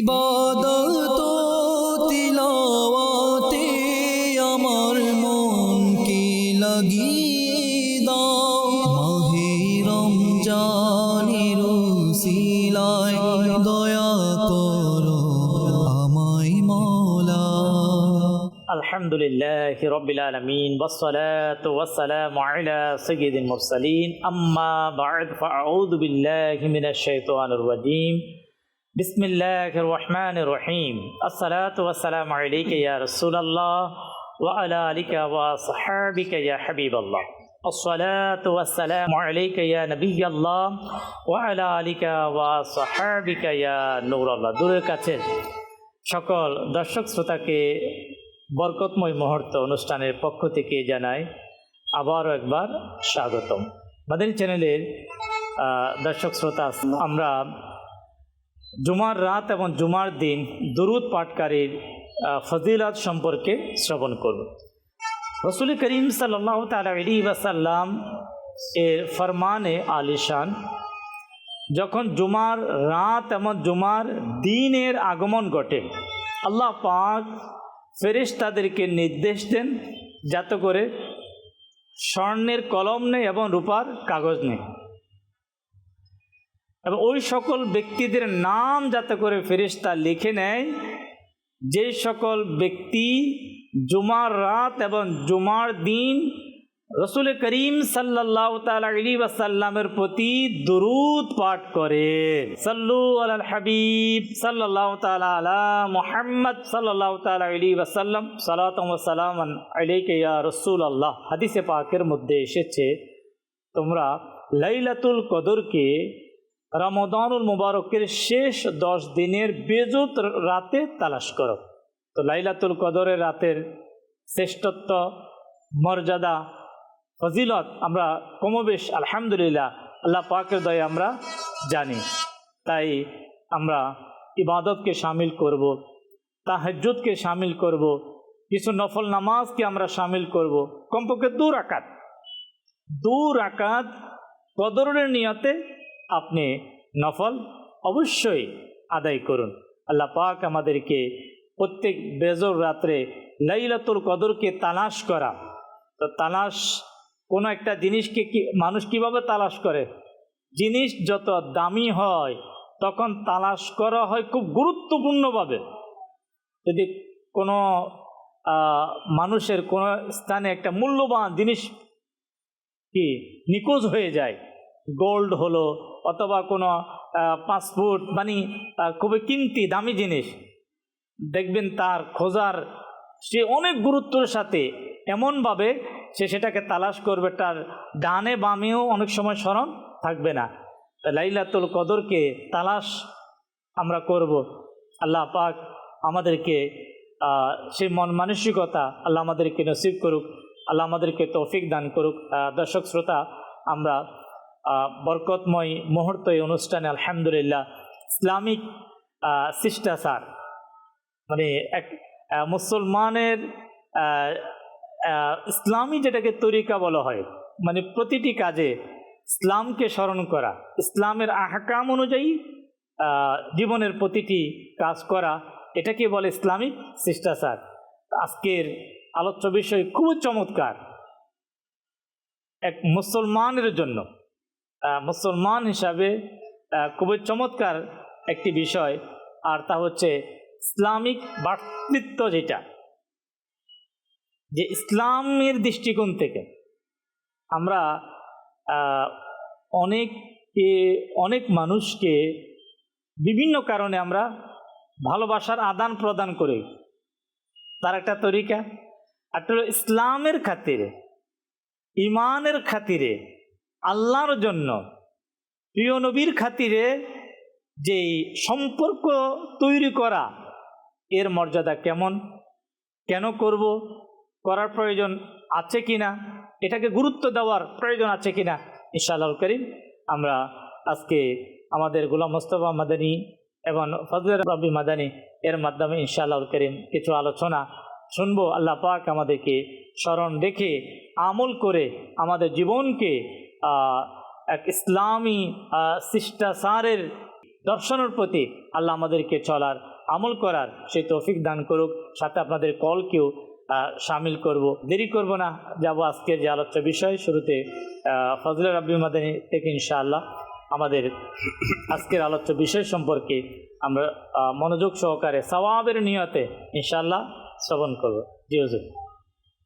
ইবাদত তিলাওয়াতে আমার মন কি লাগিয়ে দাও, মাহে রমজানের উসিলায় দয়া করো আমায় মওলা। আলহামদুলিল্লাহি রাব্বিল আলামিন ওয়াসসালাতু ওয়াসসালামু আলা সাইয়্যিদিল মুরসালিন আম্মা বা'দ ফাআউযু বিল্লাহি মিনাশ শাইতানির রাজীম বিসমিল্লাহির রহমানির রহিম আসসালাতু ওয়াসসালামু আলাইকা ইয়া রাসূলুল্লাহ ওয়া আলা আলিকা ওয়া সাহবিকা ইয়া হাবিবাল্লাহ আসসালাতু ওয়াসসালামু আলাইকা ইয়া নবিয়াল্লাহ ওয়া আলা আলিকা ওয়া সাহবিকা ইয়া নূরাল্লাহ। দূরের কাছে সকল দর্শক শ্রোতাকে বরকতময় মুহূর্ত অনুষ্ঠানের পক্ষ থেকে জানাই আবারও একবার স্বাগতম। মাদানী চ্যানেলের দর্শক শ্রোতা, আমরা জুমার রাত এবং জুমার দিন দুরুদ পাঠকারীর ফজিলত সম্পর্কে শ্রবণ করব। রাসূল করিম সাল্লাল্লাহু তাআলা আলাইহি ওয়াসাল্লাম এর ফরমানে আলিশান, যখন জুমার রাত এবং জুমার দিনের আগমন ঘটে, আল্লাহ পাক ফেরেশতাদেরকে নির্দেশ দেন যাতে করে স্বর্ণের কলম নেই এবং রূপার কাগজ নেই, এবং ওই সকল ব্যক্তিদের নাম যাতে করে ফেরেশতা লিখে নেয় যে সকল ব্যক্তি জুমার রাত এবং জুমার দিন রাসূল করিম সাল্লাল্লাহু তাআলা আলাইহি ওয়াসাল্লামের প্রতি দুরূদ পাঠ করে। সাল্লু আলাল হাবিব সাল্লাল্লাহু তাআলা আলা মুহাম্মদ সাল্লাল্লাহু তাআলা আলাইহি ওয়াসাল্লাম সালাতুন ওয়া সালামান আলাইকা ইয়া রাসূলুল্লাহ। হাদিসে পাকের মধ্যে এসেছে, তোমরা লাইলাতুল কদরকে রমাদানুল মুবারকের শেষ 10 দিনের বেজুত রাতে তালাশ করো। তো লাইলাতুল কদরের রাতের শ্রেষ্ঠত্ব, মর্যাদা, ফজিলত আমরা কমবেশ আলহামদুলিল্লাহ আল্লাহ পাকের দয়ে আমরা জানি। তাই আমরা ইবাদতকে শামিল করব, তাহাজ্জুদকে শামিল করব, কিছু নফল নামাজকে আমরা শামিল করব। কমপক্ষে 2 রাকাত কদরের নিয়তে আপনি নফল অবশ্যই আদায় করুন। আল্লাহ পাক আমাদেরকে প্রত্যেক বেজর রাত্রে লাইলাতুল কদরকে তালাশ করা। তো তালাশ, কোনো একটা জিনিসকে মানুষ কিভাবে তালাশ করে? জিনিস যত দামি হয় তখন তালাশ করা হয় খুব গুরুত্বপূর্ণভাবে। যদি কোনো মানুষের কোনো স্থানে একটা মূল্যবান জিনিস কি নিখোঁজ হয়ে যায়, গোল্ড হলো অথবা কোনো পাসপোর্ট, মানে খুবই কিমতি দামি জিনিস, দেখবেন তার খোঁজার সে অনেক গুরুত্বের সাথে এমনভাবে সে সেটাকে তালাশ করবে, তার ডানে বামেও অনেক সময় স্মরণ থাকবে না। লাইলাতুল কদরকে তালাশ আমরা করব। আল্লাহ পাক আমাদেরকে সেই মন মানসিকতা আল্লাহ আমাদেরকে নসিব করুক, আল্লাহ আমাদেরকে তৌফিক দান করুক। দর্শক শ্রোতা, আমরা বরকতময় মুহূর্ত এই অনুষ্ঠানে আলহামদুলিল্লাহ ইসলামিক শিষ্টাচার, মানে এক মুসলমানের ইসলামী যেটাকে তরিকা বলা হয়, মানে প্রতিটি কাজে ইসলামকে স্মরণ করা, ইসলামের আহকাম অনুযায়ী জীবনের প্রতিটি কাজ করা, এটাকে বলে ইসলামিক শিষ্টাচার। আজকের আলোচ্য বিষয় খুবই চমৎকার এক মুসলমানের জন্য, মুসলমান হিসাবে খুবই চমৎকার একটি বিষয়, আর তা হচ্ছে ইসলামিক ভ্রাতৃত্ব, যেটা যে ইসলামের দৃষ্টিকোণ থেকে আমরা অনেক মানুষকে বিভিন্ন কারণে আমরা ভালোবাসার আদান প্রদান করি। তার একটা তরিকা, একটা ইসলামের খাতিরে, ইমানের খাতিরে, আল্লাহর জন্য, প্রিয় নবীর খাতিরে যে সম্পর্ক তৈরি করা, এর মর্যাদা কেমন, কেন করব, করার প্রয়োজন আছে কিনা, এটাকে গুরুত্ব দেওয়ার প্রয়োজন আছে কিনা, ইনশাআল্লাহুল কারীম আমরা আজকে আমাদের গোলাম মোস্তফা মাদানী এবং ফজলে রাব্বি মাদানী এর মাধ্যমে ইনশাআল্লাহুল কারীম কিছু আলোচনা শুনবো। আল্লাহ পাক আমাদেরকে স্মরণ রেখে আমল করে আমাদের জীবনকে এক ইসলামী শিষ্টাচারের দর্শনের প্রতি আল্লাহ আমাদেরকে চলার আমল করার সেই তৌফিক দান করুক। সাথে আপনাদের কলকেও শামিল করব। দেরি করব না, যাব আজকের যে আলোচ্য বিষয়। শুরুতে ফজলে রাব্বি মাদানী থেকে ইনশাআল্লাহ আমাদের আজকের আলোচ্য বিষয় সম্পর্কে আমরা মনোযোগ সহকারে সওয়াবের নিয়তে ইনশাআল্লাহ শ্রবণ করব। জি হুজুর।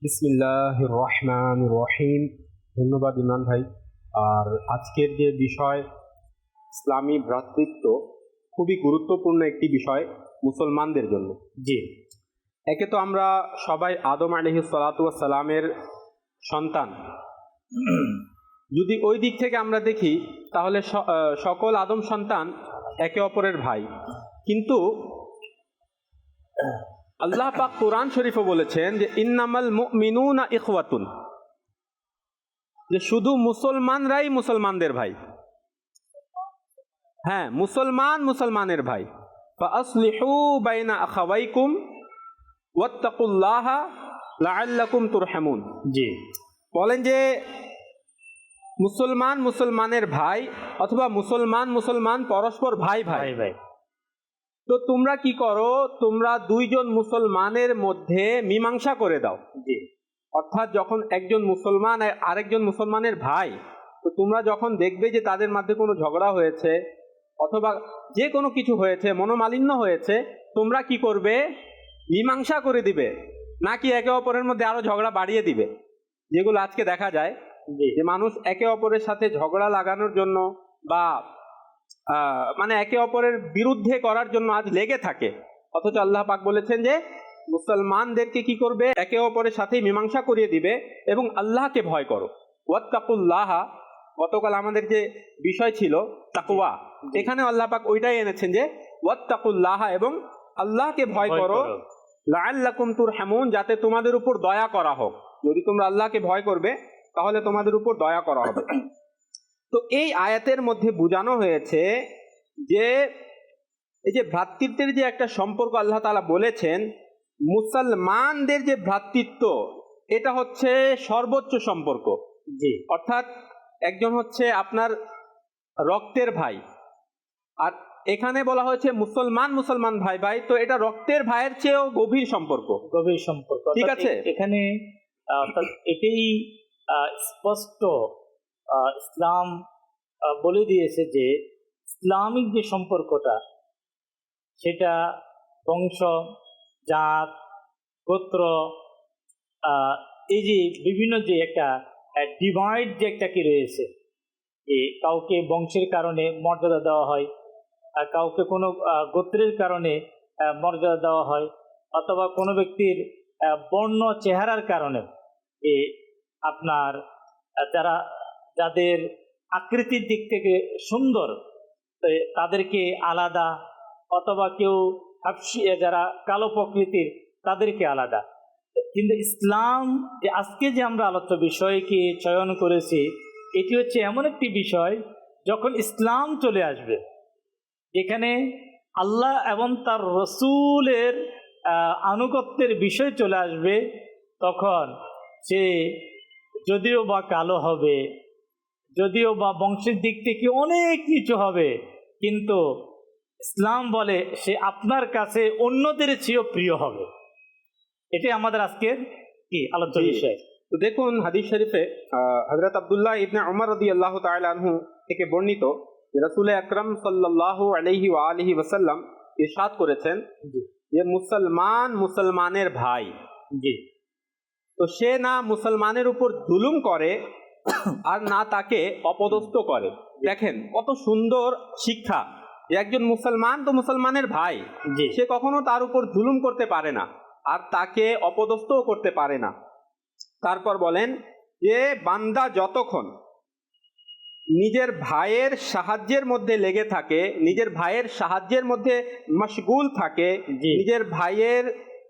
বিসমিল্লাহির রহমানির রহিম। ধন্যবাদ ইমরান ভাই। আর আজকের যে বিষয় ইসলামী ভ্রাতৃত্ব, খুবই গুরুত্বপূর্ণ একটি বিষয় মুসলমানদের জন্য। জি। একে তো আমরা সবাই আদম আলাইহিস সালাতু ওয়াস সালামের সন্তান। যদি ওই দিক থেকে আমরা দেখি তাহলে সকল আদম সন্তান একে অপরের ভাই। কিন্তু আল্লাহ পাক কোরআন শরীফে বলেছেন যে ইন্নামাল মুমিনুনা ইখওয়াতুন, যে শুধু মুসলমানরাই মুসলমানদের ভাই। হ্যাঁ, মুসলমান মুসলমানের ভাই। ফাআসলিহু বাইনা আখাওয়াইকুম ওয়াত্তাকুল্লাহা লাআল্লাকুম তুরহামুন। জি। বলেন যে মুসলমান মুসলমানের ভাই অথবা মুসলমান মুসলমান পরস্পর ভাই ভাই ভাই ভাই। তো তোমরা কি করো, তোমরা দুইজন মুসলমানের মধ্যে মীমাংসা করে দাও। জি। অর্থাৎ যখন একজন মুসলমান আর আরেকজন মুসলমানের ভাই, তো তোমরা যখন দেখবে যে তাদের মধ্যে কোনো ঝগড়া হয়েছে অথবা যে কোনো কিছু হয়েছে, মনোমালিন্য হয়েছে, তোমরা কি করবে? মীমাংসা করে দিবে, নাকি একে অপরের মধ্যে আরো ঝগড়া বাড়িয়ে দিবে। যেগুলো আজকে দেখা যায় যে মানুষ একে অপরের সাথে ঝগড়া লাগানোর জন্য বা মানে একে অপরের বিরুদ্ধে করার জন্য আজ লেগে থাকে। অথচ আল্লাহ পাক বলেছেন যে মুসলমানদেরকে কি করবে? একে অপরের সাথে মীমাংসা করিয়ে দিবে এবং আল্লাহকে ভয় করো। ওয়াত্তাকুল্লাহ, গতকাল আমাদের যে বিষয় ছিল তাকওয়া, এখানে আল্লাহ পাক ওইটাই এনেছেন যে ওয়াত্তাকুল্লাহ, এবং আল্লাহকে ভয় করো, লাআল্লাকুম তুরহামুন, যাতে তোমাদের উপর দয়া করা হোক। যদি তোমরা আল্লাহকে ভয় করবে তাহলে তোমাদের উপর দয়া করা হবে। তো এই আয়াতের মধ্যে বোঝানো হয়েছে যে এই যে ভ্রাতৃত্বের যে একটা সম্পর্ক আল্লাহ তাআলা বলেছেন, মুসলমানদের যে ভ্রাতৃত্ব, এটা হচ্ছে সর্বোচ্চ সম্পর্ক। জি। অর্থাৎ একজন হচ্ছে আপনার রক্তের ভাই, আর এখানে বলা হয়েছে মুসলমান মুসলমান ভাই ভাই, তো এটা রক্তের ভাইয়ের চেয়েও গভীর সম্পর্ক। গভীর সম্পর্ক, ঠিক আছে। এখানে এটাই স্পষ্ট ইসলাম বলে দিয়েছে যে ইসলামিক যে সম্পর্কটা, সেটা বংশ, জাত, গোত্র, এই যে বিভিন্ন যে একটা ডিভাইড যে একটা কি রয়েছে, যে কাউকে বংশের কারণে মর্যাদা দেওয়া হয়, আর কাউকে কোনো গোত্রের কারণে মর্যাদা দেওয়া হয়, অথবা কোনো ব্যক্তির বর্ণ চেহারার কারণে আপনার যাদের আকৃতির দিক থেকে সুন্দর তাদেরকে আলাদা, অথবা কেউ যারা কালো প্রকৃতির তাদেরকে আলাদা। কিন্তু ইসলাম যে আজকে যে আমরা আলোচ্য বিষয়কে চয়ন করেছি, এটি হচ্ছে এমন একটি বিষয় যখন ইসলাম চলে আসবে, যেখানে আল্লাহ এবং তার রসুলের আনুগত্যের বিষয় চলে আসবে, তখন সে যদিও বা কালো হবে, যদিও বা বংশের দিক থেকে অনেক কিছু হবে, কিন্তু ইসলাম বলে সে আপনার কাছে অন্যদের চেয়েও প্রিয় হবে। এটাই আমাদের আজকের কি আলোচ্য বিষয়। তো দেখুন হাদিস শরীফে হযরত আব্দুল্লাহ ইবনে উমর রাদিয়াল্লাহু তাআলা আনহু থেকে বর্ণিত যে রাসূল আকরাম সাল্লাল্লাহু আলাইহি ওয়া আলিহি ওয়াসাল্লাম ইরশাদ করেছেন যে মুসলমান মুসলমানের ভাই। জি। তো সে না মুসলমানের উপর জুলুম করে আর না তাকে অপদস্থ করে। দেখেন কত সুন্দর শিক্ষা, যে একজন মুসলমান তো মুসলমানের ভাই, সে কখনো তার উপর জুলুম করতে পারে না আর তাকে অপদস্থও করতে পারে না। তারপর বলেন যে বান্দা যতক্ষণ নিজের ভাইয়ের সাহায্যের মধ্যে লেগে থাকে, নিজের ভাইয়ের সাহায্যের মধ্যে মশগুল থাকে, নিজের ভাইয়ের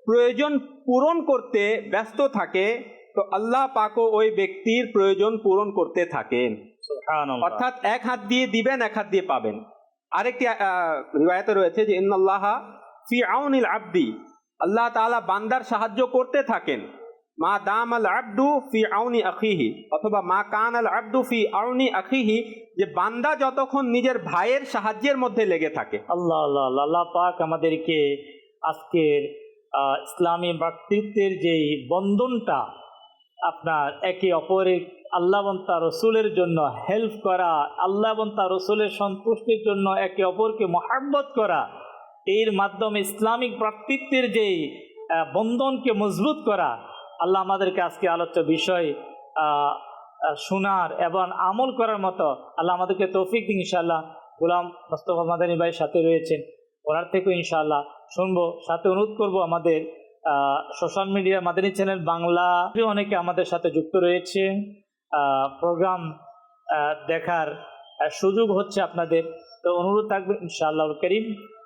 প্রয়োজন পূরণ করতে ব্যস্ত থাকে, তো আল্লাহ পাকও ওই ব্যক্তির প্রয়োজন পূরণ করতে থাকেন। অর্থাৎ এক হাত দিয়ে দিবেন, এক হাত দিয়ে পাবেন। আরেকটি রিওয়ায়াতে রয়েছে যে ইন্নাল্লাহা ফি আউনিল আবদি, আল্লাহ তাআলা বান্দার সাহায্য করতে থাকেন, মা দাম আল আব্দু ফি আউনি আখিহি, অথবা মা কান আল আব্দু ফি আউনি আখিহি, যে বান্দা যতক্ষণ নিজের ভাইয়ের সাহায্যের মধ্যে লেগে থাকে। আল্লাহ আল্লাহ আল্লাহ, আল্লাহ পাক আমাদেরকে আজকের ইসলামী ভ্রাতৃত্বের যেই বন্ধনটা, আপনার একে অপরের আল্লাহ এবং তার রসুলের জন্য হেল্প করা, আল্লাহ এবং তার রসুলের সন্তুষ্টির জন্য একে অপরকে মহাব্বত করা, এর মাধ্যমে ইসলামিক ভ্রাতৃত্বের যেই বন্ধনকে মজবুত করা, আল্লাহ আমাদেরকে আজকে আলোচ্য বিষয় শোনার এবং আমল করার মতো আল্লাহ আমাদেরকে তৌফিক দিন। ইনশাআল্লাহ গোলাম মোস্তফা মাদানী ভাই সাথে রয়েছেন, ওনার থেকেও ইনশাআল্লাহ শুনবো। সাথে অনুরোধ করব আমাদের social media Madani channel Bangla অনেকে আমাদের সাথে যুক্ত রয়েছে, প্রোগ্রাম দেখার সুযোগ হচ্ছে আপনাদের, তো অনুরোধ থাকবে ইনশাআল্লাহ করিম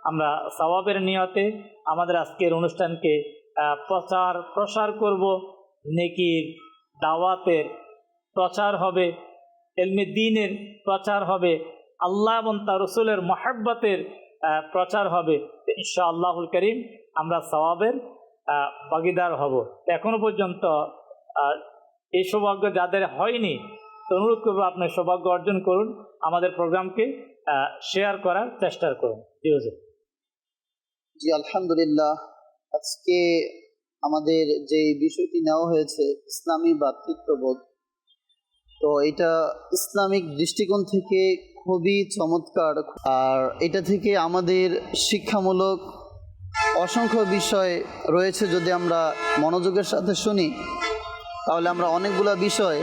আমরা সওয়াবের নিয়তে আমাদের আজকের অনুষ্ঠানকে প্রসার করব, নেকির দাওয়াতের প্রচার হবে, ইলমে দ্বীনের প্রচার হবে, আল্লাহ এবং তার রসুলের মহাব্বতের প্রচার হবে। ইনশাআল্লাহুল করিম আমরা সওয়াবের ভাগীদার হব। এখনো পর্যন্ত এই সৌভাগ্য যাদের হয়নি, তো অনুরোধ করবো আপনি সৌভাগ্য অর্জন করুন, আমাদের প্রোগ্রামকে শেয়ার করার চেষ্টা করুন। জি হুজুর। জি আলহামদুলিল্লাহ, আজকে আমাদের যে বিষয়টি নেওয়া হয়েছে ইসলামী ভ্রাতৃত্ববোধ, তো এটা ইসলামিক দৃষ্টিকোণ থেকে খুবই চমৎকার। আর এটা থেকে আমাদের শিক্ষামূলক অসংখ্য বিষয় রয়েছে। যদি আমরা মনোযোগের সাথে শুনি তাহলে আমরা অনেকগুলো বিষয়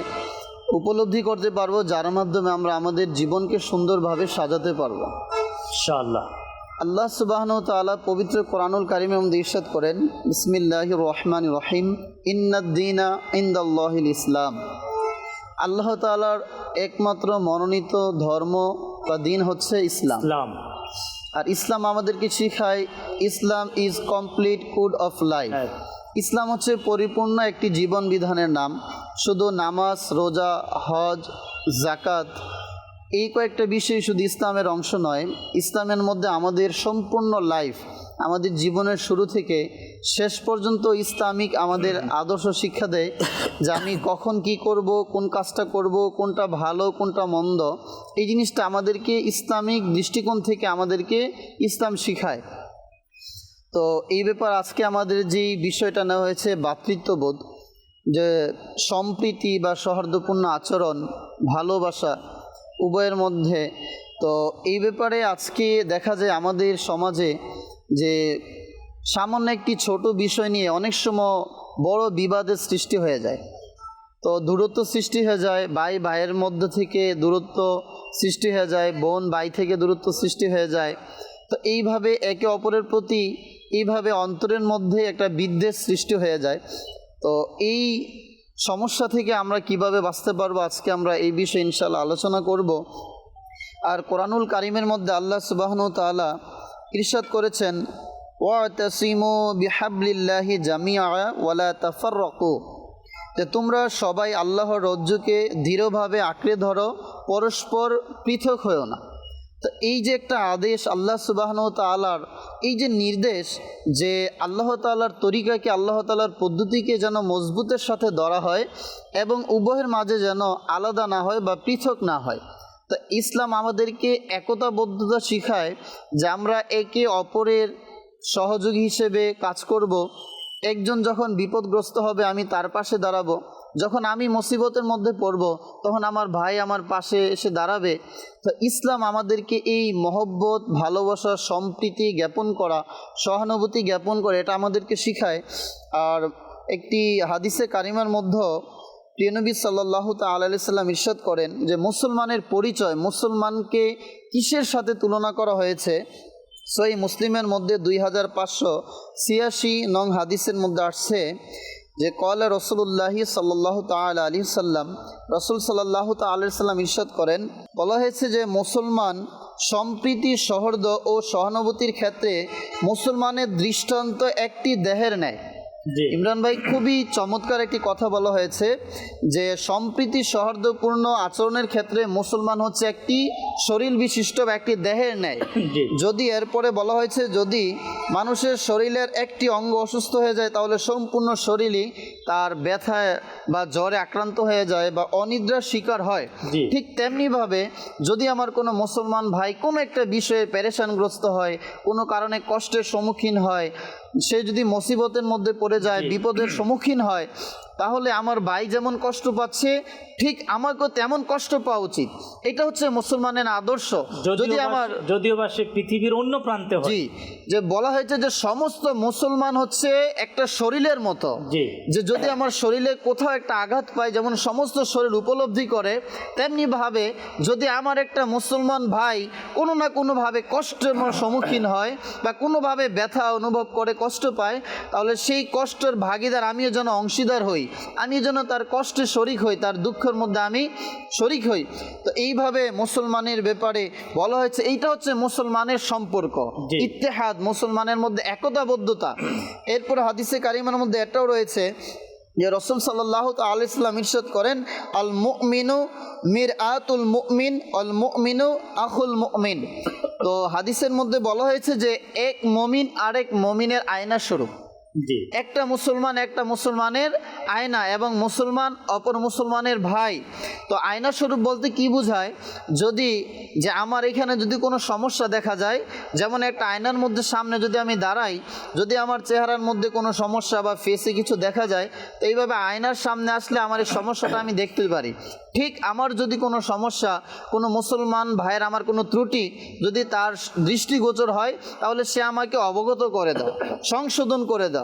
উপলব্ধি করতে পারবো, যার মাধ্যমে আমরা আমাদের জীবনকে সুন্দরভাবে সাজাতে পারবো ইনশাআল্লাহ। আল্লাহ সুবহানাহু ওয়া তাআলা পবিত্র কোরআনুল কারীমে ইরশাদ করেন, বিসমিল্লাহির রহমানির রহিম, ইন্নাদ-দীনা ইনদাল্লাহিল ইসলাম। আল্লাহ তাআলার একমাত্র মনোনীত ধর্ম বা দিন হচ্ছে ইসলাম। আর ইসলাম আমাদেরকে শিখায় Islam is complete code of life. Islam হচ্ছে পরিপূর্ণ একটি জীবন বিধানের নাম। শুধু নামাজ, রোজা, হজ, যাকাত এই কয়েকটা বিষয় শুধু ইসলামের অংশ নয়, ইসলামের মধ্যে আমাদের সম্পূর্ণ লাইফ, আমাদের জীবনের শুরু থেকে শেষ পর্যন্ত ইসলামিক আমাদের আদর্শ শিক্ষা দেয় যে আমি কখন কি করব, কোন কাজটা করব, কোনটা ভালো কোনটা মন্দ, এই জিনিসটা আমাদেরকে ইসলামিক দৃষ্টিকোণ থেকে আমাদেরকে ইসলাম শিখায়। তো এই ব্যাপার আজকে আমাদের যেই বিষয়টা নেওয়া হয়েছে ভ্রাতৃত্ববোধ, যে সম্প্রীতি বা সৌহার্দ্যপূর্ণ আচরণ, ভালোবাসা উভয়ের মধ্যে। তো এই ব্যাপারে আজকে দেখা যায় আমাদের সমাজে যে সামান্য একটি ছোট বিষয় নিয়ে অনেক সময় বড় বিবাদের সৃষ্টি হয়ে যায়। তো দূরত্ব সৃষ্টি হয়ে যায়, ভাই ভাইয়ের মধ্যে থেকে দূরত্ব সৃষ্টি হয়ে যায়, বোন ভাই থেকে দূরত্ব সৃষ্টি হয়ে যায়। তো এইভাবে একে অপরের প্রতি এইভাবে অন্তরের মধ্যে একটা বিদ্বেষ সৃষ্টি হয়ে যায়। তো এই সমস্যা থেকে আমরা কিভাবে বাঁচতে পারবো, আজকে আমরা এই বিষয়ে ইনশাআল্লাহ আলোচনা করব। আর কোরআনুল কারীমের মধ্যে আল্লাহ সুবহানাহু ওয়া তাআলা ইরশাদ করেছেন, ওয়াতাসিমু বিহাবলিল্লাহি জামিআ ওয়ালা তাফাররাকু, যে তোমরা সবাই আল্লাহর রজ্জুকে দৃঢ়ভাবে আঁকড়ে ধরো, পরস্পর পৃথক হয়েও না। তো এই যে একটা আদেশ আল্লাহ সুবহানাহু ওয়া তাআলার, এই যে নির্দেশ যে আল্লাহ তাআলার তরিকাকে, আল্লাহ তাআলার পদ্ধতিকে যেন মজবুতের সাথে ধরা হয় এবং উভয়ের মাঝে যেন আলাদা না হয় বা পৃথক না হয়। তো ইসলাম আমাদেরকে একতাবদ্ধতা শিখায় যে আমরা একে অপরের সহযোগী হিসেবে কাজ করব। একজন যখন বিপদগ্রস্ত হবে আমি তার পাশে দাঁড়াবো, যখন আমি মুসিবতের মধ্যে পড়ব তখন আমার ভাই আমার পাশে এসে দাঁড়াবে। তো ইসলাম আমাদেরকে এই মহব্বত, ভালোবাসা, সম্প্রীতি জ্ঞাপন করা, সহানুভূতি জ্ঞাপন করে এটা আমাদেরকে শিখায়। আর একটি হাদিসে কারিমার মধ্যে প্রিয় নবী সাল্লাল্লাহু তাআলা আলাইহি সাল্লাম ইরশাদ করেন যে মুসলমানের পরিচয়, মুসলমানকে কিসের সাথে তুলনা করা হয়েছে। সহিহ মুসলিমের মধ্যে 2586 নং হাদিসের মধ্যে আসছে যে কলা রসুল্লাহি সাল্লাল্লাহু তাআলা আলাইহি সাল্লাম, রসুল সাল্লাল্লাহু তাআলা আলাইহি সাল্লাম ইরশাদ করেন, বলা হয়েছে যে মুসলমান সম্প্রীতি, সৌহার্দ্য ও সহানুভূতির ক্ষেত্রে মুসলমানের দৃষ্টান্ত একটি দেহের ন্যায়। ইমরান ভাই, খুবই চমৎকার একটি কথা বলা হয়েছে যে সম্প্রীতি সৌহার্দ্যপূর্ণ আচরণের ক্ষেত্রে মুসলমান হচ্ছে একটি শরীর বিশিষ্ট বা একটি দেহের ন্যায়। জি যদি এরপরে বলা হয়েছে যদি মানুষের শরীরের একটি অঙ্গ অসুস্থ হয়ে যায় তাহলে সম্পূর্ণ শরীরই তার ব্যথায় বা জ্বরে আক্রান্ত হয়ে যায় বা অনিদ্রার শিকার হয়। জি ঠিক তেমনিভাবে যদি আমার কোনো মুসলমান ভাই কোনো একটা বিষয়ে পেরেশানগ্রস্ত হয়, কোনো কারণে কষ্টের সম্মুখীন হয়, সে যদি মুসিবতের মধ্যে পড়ে যায়, জি। বিপদের সম্মুখীন হয়, তাহলে আমার ভাই যেমন কষ্ট পাচ্ছে ঠিক আমাকেও তেমন কষ্ট পাওয়া উচিত। এটা হচ্ছে মুসলমানের আদর্শ। যদি আমার যদিও বা সে পৃথিবীর অন্য প্রান্তে হয়। জি, যে বলা হয়েছে যে সমস্ত মুসলমান হচ্ছে একটা শরীরের মতো, জি যে যদি আমার শরীরে কোথাও একটা আঘাত পায় যেমন সমস্ত শরীর উপলব্ধি করে, তেমনি ভাবে যদি আমার একটা মুসলমান ভাই কোনো না কোনোভাবে কষ্টের সম্মুখীন হয় বা কোনোভাবে ব্যথা অনুভব করে, কষ্ট পায়, তাহলে সেই কষ্টের ভাগিদার আমিও যেন অংশীদার হই, আমি যেন তার কষ্টে শরিক হই, তার দুঃখের মধ্যে আমি শরিক হই। তো এইভাবে মুসলমানের ব্যাপারে বলা হয়েছে এইটা হচ্ছে মুসলমানের সম্পর্ক, জি। ইত্তেহাদ, মুসলমানের মধ্যে একতাবদ্ধতা। এরপর হাদিসে কারিমার মধ্যে এটাও রয়েছে যে রসুল সাল্লাল্লাহু তাআলা ইসলাম ইরশাদ করেন, আল মুমিনু মিরআতুল মুমিন আল মুমিনু আখুল মুমিন। তো হাদিসের মধ্যে বলা হয়েছে যে এক মুমিন আরেক মুমিনের আয়না স্বরূপ। জি একটা মুসলমান একটা মুসলমানের আয়না এবং মুসলমান অপর মুসলমানের ভাই। তো আয়না স্বরূপ বলতে কি বোঝায়, যদি যে আমার এখানে যদি কোনো সমস্যা দেখা যায়, যেমন একটা আয়নার মধ্যে সামনে যদি আমি দাঁড়াই, যদি আমার চেহারার মধ্যে কোনো সমস্যা বা ফেসে কিছু দেখা যায়, তো এইভাবে আয়নার সামনে আসলে আমার এই সমস্যাটা আমি দেখতে পারি। ঠিক আমার যদি কোনো সমস্যা, কোনো মুসলমান ভাইয়ের আমার কোনো ত্রুটি যদি তার দৃষ্টিগোচর হয়, তাহলে সে আমাকে অবগত করে দাও, সংশোধন করে দাও।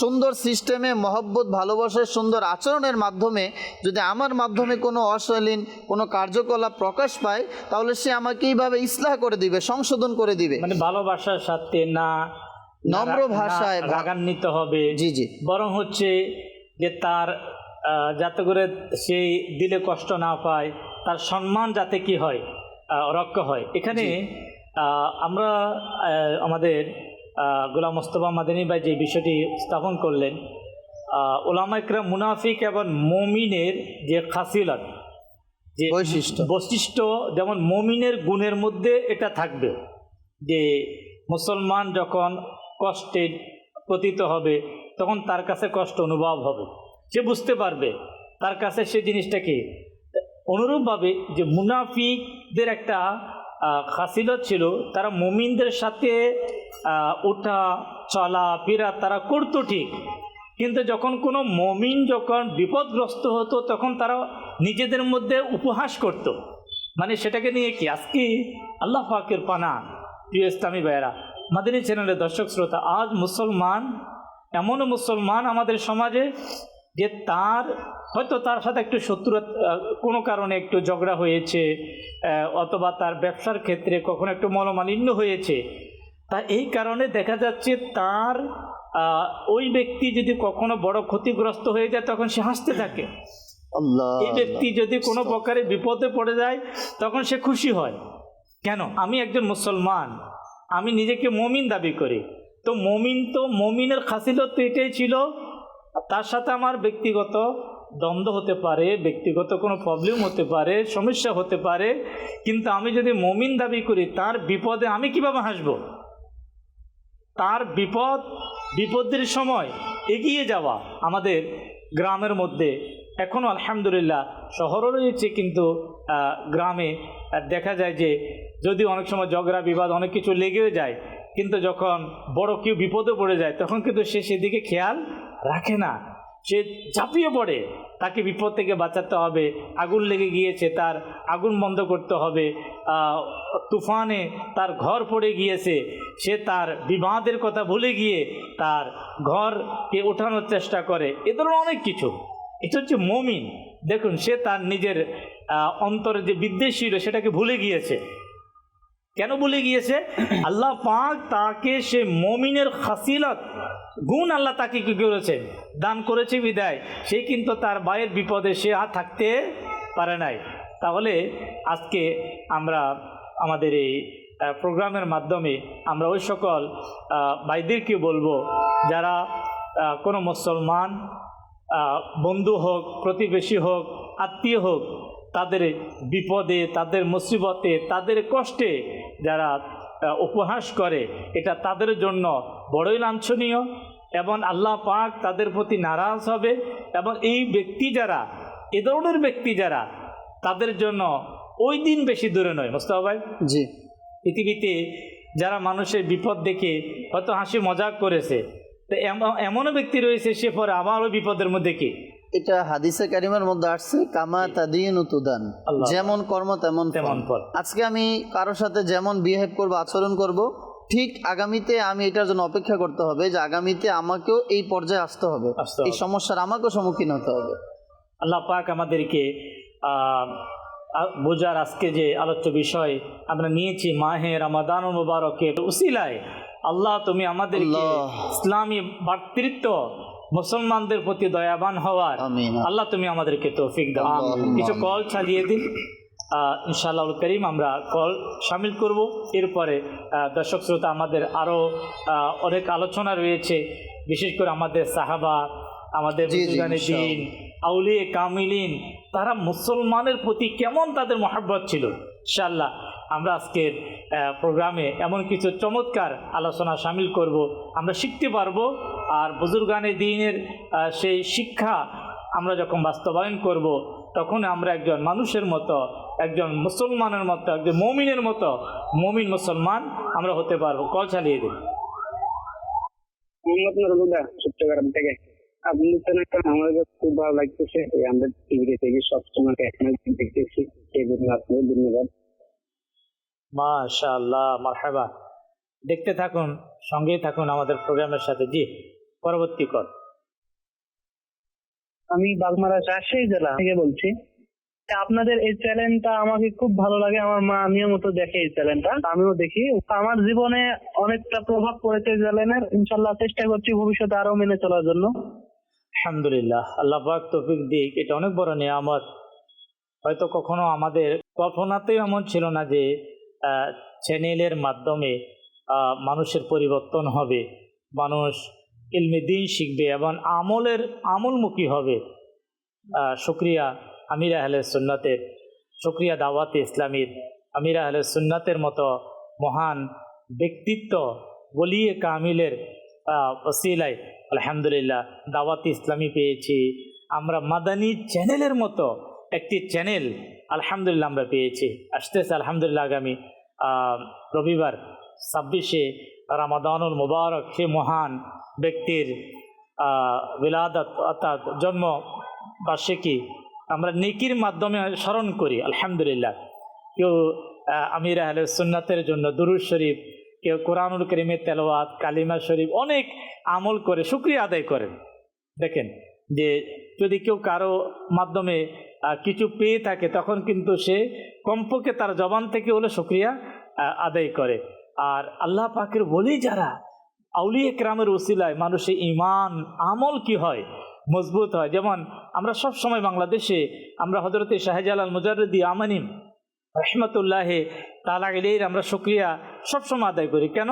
সুন্দর সিস্টেমে মহব্বত, ভালোবাসার, সুন্দর আচরণের মাধ্যমে যদি আমার মাধ্যমে কোনো অশালীন কোনো কার্যকলাপ প্রকাশ পায়, তাহলে সে আমাকে এইভাবে ইসলাহ করে দিবে, সংশোধন করে দিবে। মানে ভালোবাসার সাথে না নম্র ভাষায় রাগান্বিত হবে, জি জি বরং হচ্ছে যে তার যাতে করে সেই দিলে কষ্ট না পায়, তার সম্মান যাতে কি হয়, রক্ষা হয়। এখানে আমরা আমাদের গোলাম মোস্তফা মাদানী ভাই যে বিষয়টি স্থাপন করলেন, ওলামা ইকরাম মুনাফিক এবং মুমিনের যে খাসিলত, যে বৈশিষ্ট্য, যেমন মুমিনের গুণের মধ্যে এটা থাকবে যে মুসলমান যখন কষ্টে পতিত হবে তখন তার কাছে কষ্ট অনুভব হবে, সে বুঝতে পারবে, তার কাছে সে জিনিসটা কি। অনুরূপভাবে যে মুনাফিকদের একটা খাসিলত ছিল, তারা মুমিনদের সাথে ওঠা চলা ফেরা তারা করতো ঠিক, কিন্তু যখন কোনো মুমিন যখন বিপদগ্রস্ত হতো তখন তারা নিজেদের মধ্যে উপহাস করত। মানে সেটাকে নিয়ে কি আজকে আল্লাহ পাকের পানা, প্রিয় ইসলামী ভাইয়েরা, মাদানী চ্যানেলের দর্শক শ্রোতা, আজ মুসলমান, এমনও মুসলমান আমাদের সমাজে যে তার হয়তো তার সাথে একটু শত্রুতা, কোনো কারণে একটু ঝগড়া হয়েছে, অথবা তার ব্যবসার ক্ষেত্রে কখনো একটু মনোমালিন্য হয়েছে, তা এই কারণে দেখা যাচ্ছে তার ওই ব্যক্তি যদি কখনো বড় ক্ষতিগ্রস্ত হয়ে যায় তখন সে হাসতে থাকে। এই ব্যক্তি যদি কোনো প্রকারে বিপদে পড়ে যায় তখন সে খুশি হয়। কেন? আমি একজন মুসলমান, আমি নিজেকে মুমিন দাবি করি, তো মুমিনের খাসিলত তো এটাই ছিল, তার সাথে আমার ব্যক্তিগত দ্বন্দ্ব হতে পারে, ব্যক্তিগত কোনো প্রবলেম হতে পারে, সমস্যা হতে পারে, কিন্তু আমি যদি মুমিন দাবি করি, তার বিপদে আমি কিভাবে হাসবো? তার বিপদের সময় এগিয়ে যাওয়া। আমাদের গ্রামের মধ্যে এখনও আলহামদুলিল্লাহ, শহরও রয়েছে কিন্তু গ্রামে দেখা যায় যে যদি অনেক সময় ঝগড়া বিবাদ অনেক কিছু লেগেও যায়, কিন্তু যখন বড় কেউ বিপদে পড়ে যায় তখন কিন্তু সে সেদিকে খেয়াল রাখে না, সে ঝাঁপিয়ে পড়ে, তাকে বিপদ থেকে বাঁচাতে হবে, আগুন লেগে গিয়েছে তার আগুন বন্ধ করতে হবে, তুফানে তার ঘর পড়ে গিয়েছে, সে তার বিবাদের কথা ভুলে গিয়ে তার ঘরকে ওঠানোর চেষ্টা করে, এ ধরনের অনেক কিছু। এটা হচ্ছে মুমিন। দেখুন, সে তার নিজের অন্তরে যে বিদ্বেষ ছিল সেটাকে ভুলে গিয়েছে। কেন ভুলে গিয়েছে? আল্লাহ পাক তাকে সে মুমিনের খাসিলত গুণ আল্লাহ তাকে কি করেছেন, দান করেছে বিদায় সে কিন্তু তার ভাইয়ের বিপদে সে আর থাকতে পারে নাই। তাহলে আজকে আমরা আমাদের এই প্রোগ্রামের মাধ্যমে আমরা ওই সকল ভাইদেরকে বলবো যারা কোনো মুসলমান বন্ধু হোক, প্রতিবেশী হোক, আত্মীয় হোক, তাদের বিপদে, তাদের মুসিবতে, তাদের কষ্টে যারা উপহাস করে, এটা তাদের জন্য বড়ই লাঞ্ছনীয় এবং আল্লাহ পাক তাদের প্রতি নারাজ হবে। এবং এই ব্যক্তি যারা, এ ধরনের ব্যক্তি যারা, তাদের জন্য ওই দিন বেশি দূরে নয়। মোস্তফা ভাই, জি, পৃথিবীতে যারা মানুষের বিপদ দেখে হয়তো হাসি মজাক করেছে, তো এমনও ব্যক্তি রয়েছে সে পরে আমারও বিপদের মধ্যে কি, এটা হাদিসে কারিমের মধ্যে আসছে, কামা তাদিন তুদান, আল্লাহ। যেমন কর্ম তেমন তেমন ফল। ফল। আজকে আমি কারোর সাথে যেমন বিহেভ করব, আচরণ করব, ঠিক আগামীতে আমি এটার জন্য অপেক্ষা করতে হবে যে আগামীতে আমাকেও এই পর্যায়ে আসতে হবে, আসতে হবে। এই সমস্যার আমাকেও সম্মুখীন হতে হবে। আল্লাহ পাক আমাদেরকে বোঝার আজকে যে আলোচ্য বিষয় আমরা নিয়েছি, মাহে রমাদানুল মুবারকের উসিলায় আল্লাহ তুমি আমাদেরকে আল্লাহ। ইসলামী ভ্রাতৃত্ব, মুসলমানদের প্রতি দয়াবান হওয়ার আমিন। আল্লাহ তুমি আমাদেরকে তৌফিক দাও। আল্লাহুম্মা কিছু কল চালিয়ে দিন, ইনশাআল্লাহ করিম আমরা কল শামিল করব। এরপরে দর্শক শ্রোতা, আমাদের আরও অনেক আলোচনা রয়েছে, বিশেষ করে আমাদের সাহাবা, আমাদের জি, জি, বুজুর্গানে দ্বীন, আউলিয়ে কামিলিন, তারা মুসলমানের প্রতি কেমন তাদের মহব্বত ছিল। ইনশাআল্লাহ আমরা আজকের প্রোগ্রামে এমন কিছু চমৎকার আলোচনা শামিল করব, আমরা শিখতে পারবো। আর বুজুর্গানে দ্বীনের সেই শিক্ষা আমরা যখন বাস্তবায়ন করব, তখন আমরা একজন মানুষের মতো, একজন মুসলমানের মতো, একজন মমিনের মতো মমিন মুসলমান আমরা হতে পারবো। কল চালিয়ে দিন। মোহাম্মদ নরবুদা চট্টগ্রাম থেকে। আপনি আমাদের খুব ভালো লাগতেছে, আমরা টিভিতে থেকে সবসময় এখন দেখতেছি, সেই জন্য আপনাদের ধন্যবাদ। মাশাআল্লাহ, মারহাবা। দেখতে থাকুন, সঙ্গেই থাকুন আমাদের প্রোগ্রামের সাথে। জি, পরবর্তী কল। আমি বাগমারা রাজশাহী জেলা থেকে বলছি। আপনাদের এই চ্যানেলটা আমাকে খুব ভালো লাগে, আমার মা নিয়মিত দেখে এই চ্যানেলটা, আমিও দেখি। আমার জীবনে অনেকটা প্রভাব পড়েছে চ্যানেলের, ইনশাল্লাহ চেষ্টা করছি ভবিষ্যতে আরো মেনে চলার জন্য। আলহামদুলিল্লাহ, আল্লাহ পাক তৌফিক দিক। এটা অনেক বড় নিয়ামত। হয়তো কখনো আমাদের কল্পনাতেই এমন ছিল না যে চ্যানেলের মাধ্যমে মানুষের পরিবর্তন হবে, মানুষ ইলমে দ্বীন শিখবে এবং আমলমুখী হবে। শুকরিয়া আমির আহলে সুন্নাতের, শুকরিয়া দাওয়াতে ইসলামীর, আমির আহলে সুন্নাতের মতো মহান ব্যক্তিত্ব, ওলিয়ে কামিলের ওসিলায় আলহামদুলিল্লাহ দাওয়াতে ইসলামী পেয়েছি আমরা। মাদানী চ্যানেলের মতো একটি চ্যানেল আলহামদুলিল্লাহ আমরা পেয়েছি। আসতেছে আলহামদুলিল্লাহ আগামী রবিবার 26শে রমাদানুল মুবারক, সে মহান ব্যক্তির বিলাদত অর্থাৎ জন্ম বার্ষিকী আমরা নেকির মাধ্যমে স্মরণ করি আলহামদুলিল্লাহ। কেউ আমির আহলে সুন্নাতের জন্য দুরূদ শরীফ, কেউ কোরআনুল কারীমের তেলাওয়াত, কালিমা শরীফ, অনেক আমল করে শুকরিয়া আদায় করেন। দেখেন যে যদি কেউ কারো মাধ্যমে কিছু পেয়ে থাকে, তখন কিন্তু সে কমপক্ষে তার জবান থেকে হলে শুকরিয়া আদায় করে। আর আল্লাহ পাকের বলি যারা, আউলিয়া কেরামের উসিলায় মানুষের ঈমান আমল কি হয়, মজবুত হয়। যেমন আমরা সব সময় বাংলাদেশে আমরা হযরতে শাহজালাল মুজাররিদি আমানিম রহমতুল্লাহ তাআলা আলাইহির আমরা শুকরিয়া সবসময় আদায় করি। কেন?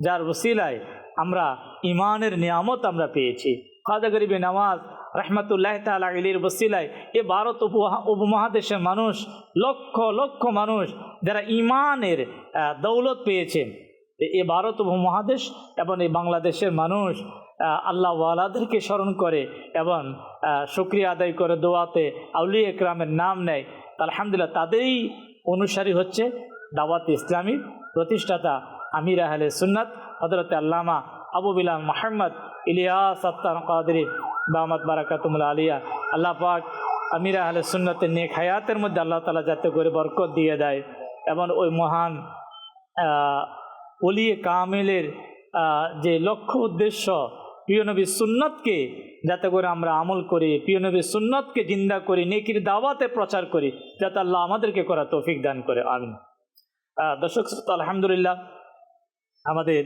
যার উসিলায় আমরা ঈমানের নিয়ামত আমরা পেয়েছি। খাজা গরিবে নওয়াজ রহমতুল্লাহ তাআলা আলাইহির ওসিলায় এ ভারত উপমহাদেশের মানুষ, লক্ষ লক্ষ মানুষ যারা ঈমানের দৌলত পেয়েছেন, এ ভারত উপমহাদেশ এবং এই বাংলাদেশের মানুষ আল্লাহ ওয়ালাদেরকে স্মরণ করে এবং শুকরিয়া আদায় করে দোয়াতে আউলিয়া ইকরামের নাম নেয়। আলহামদুলিল্লাহ তাদেরই অনুসারী হচ্ছে দাওয়াত ইসলামীর প্রতিষ্ঠাতা আমির আহলে সুন্নাত হযরত আল্লামা আবু বিলাল মুহাম্মদ ইলিয়াস আত্তার কাদরি দামাত বারাকাতুহুল আলিয়া। আল্লাহ পাক আমির আহলে সুন্নাতের নেক হায়াতের মধ্যে আল্লাহ তাআলা যাতে করে বরকত দিয়ে দেয় এবং ওই মহান ওলিয়ে কামিলের যে লক্ষ্য উদ্দেশ্য, প্রিয় নবীর সুন্নতকে যাতে করে আমরা আমল করি, প্রিয় নবীর সুন্নতকে জিন্দা করি, নেকির দাওয়াতে প্রচার করি, যাতে আল্লাহ আমাদেরকে করা তৌফিক দান করে। আমিন। দর্শক শ্রোতা, আলহামদুলিল্লাহ আমাদের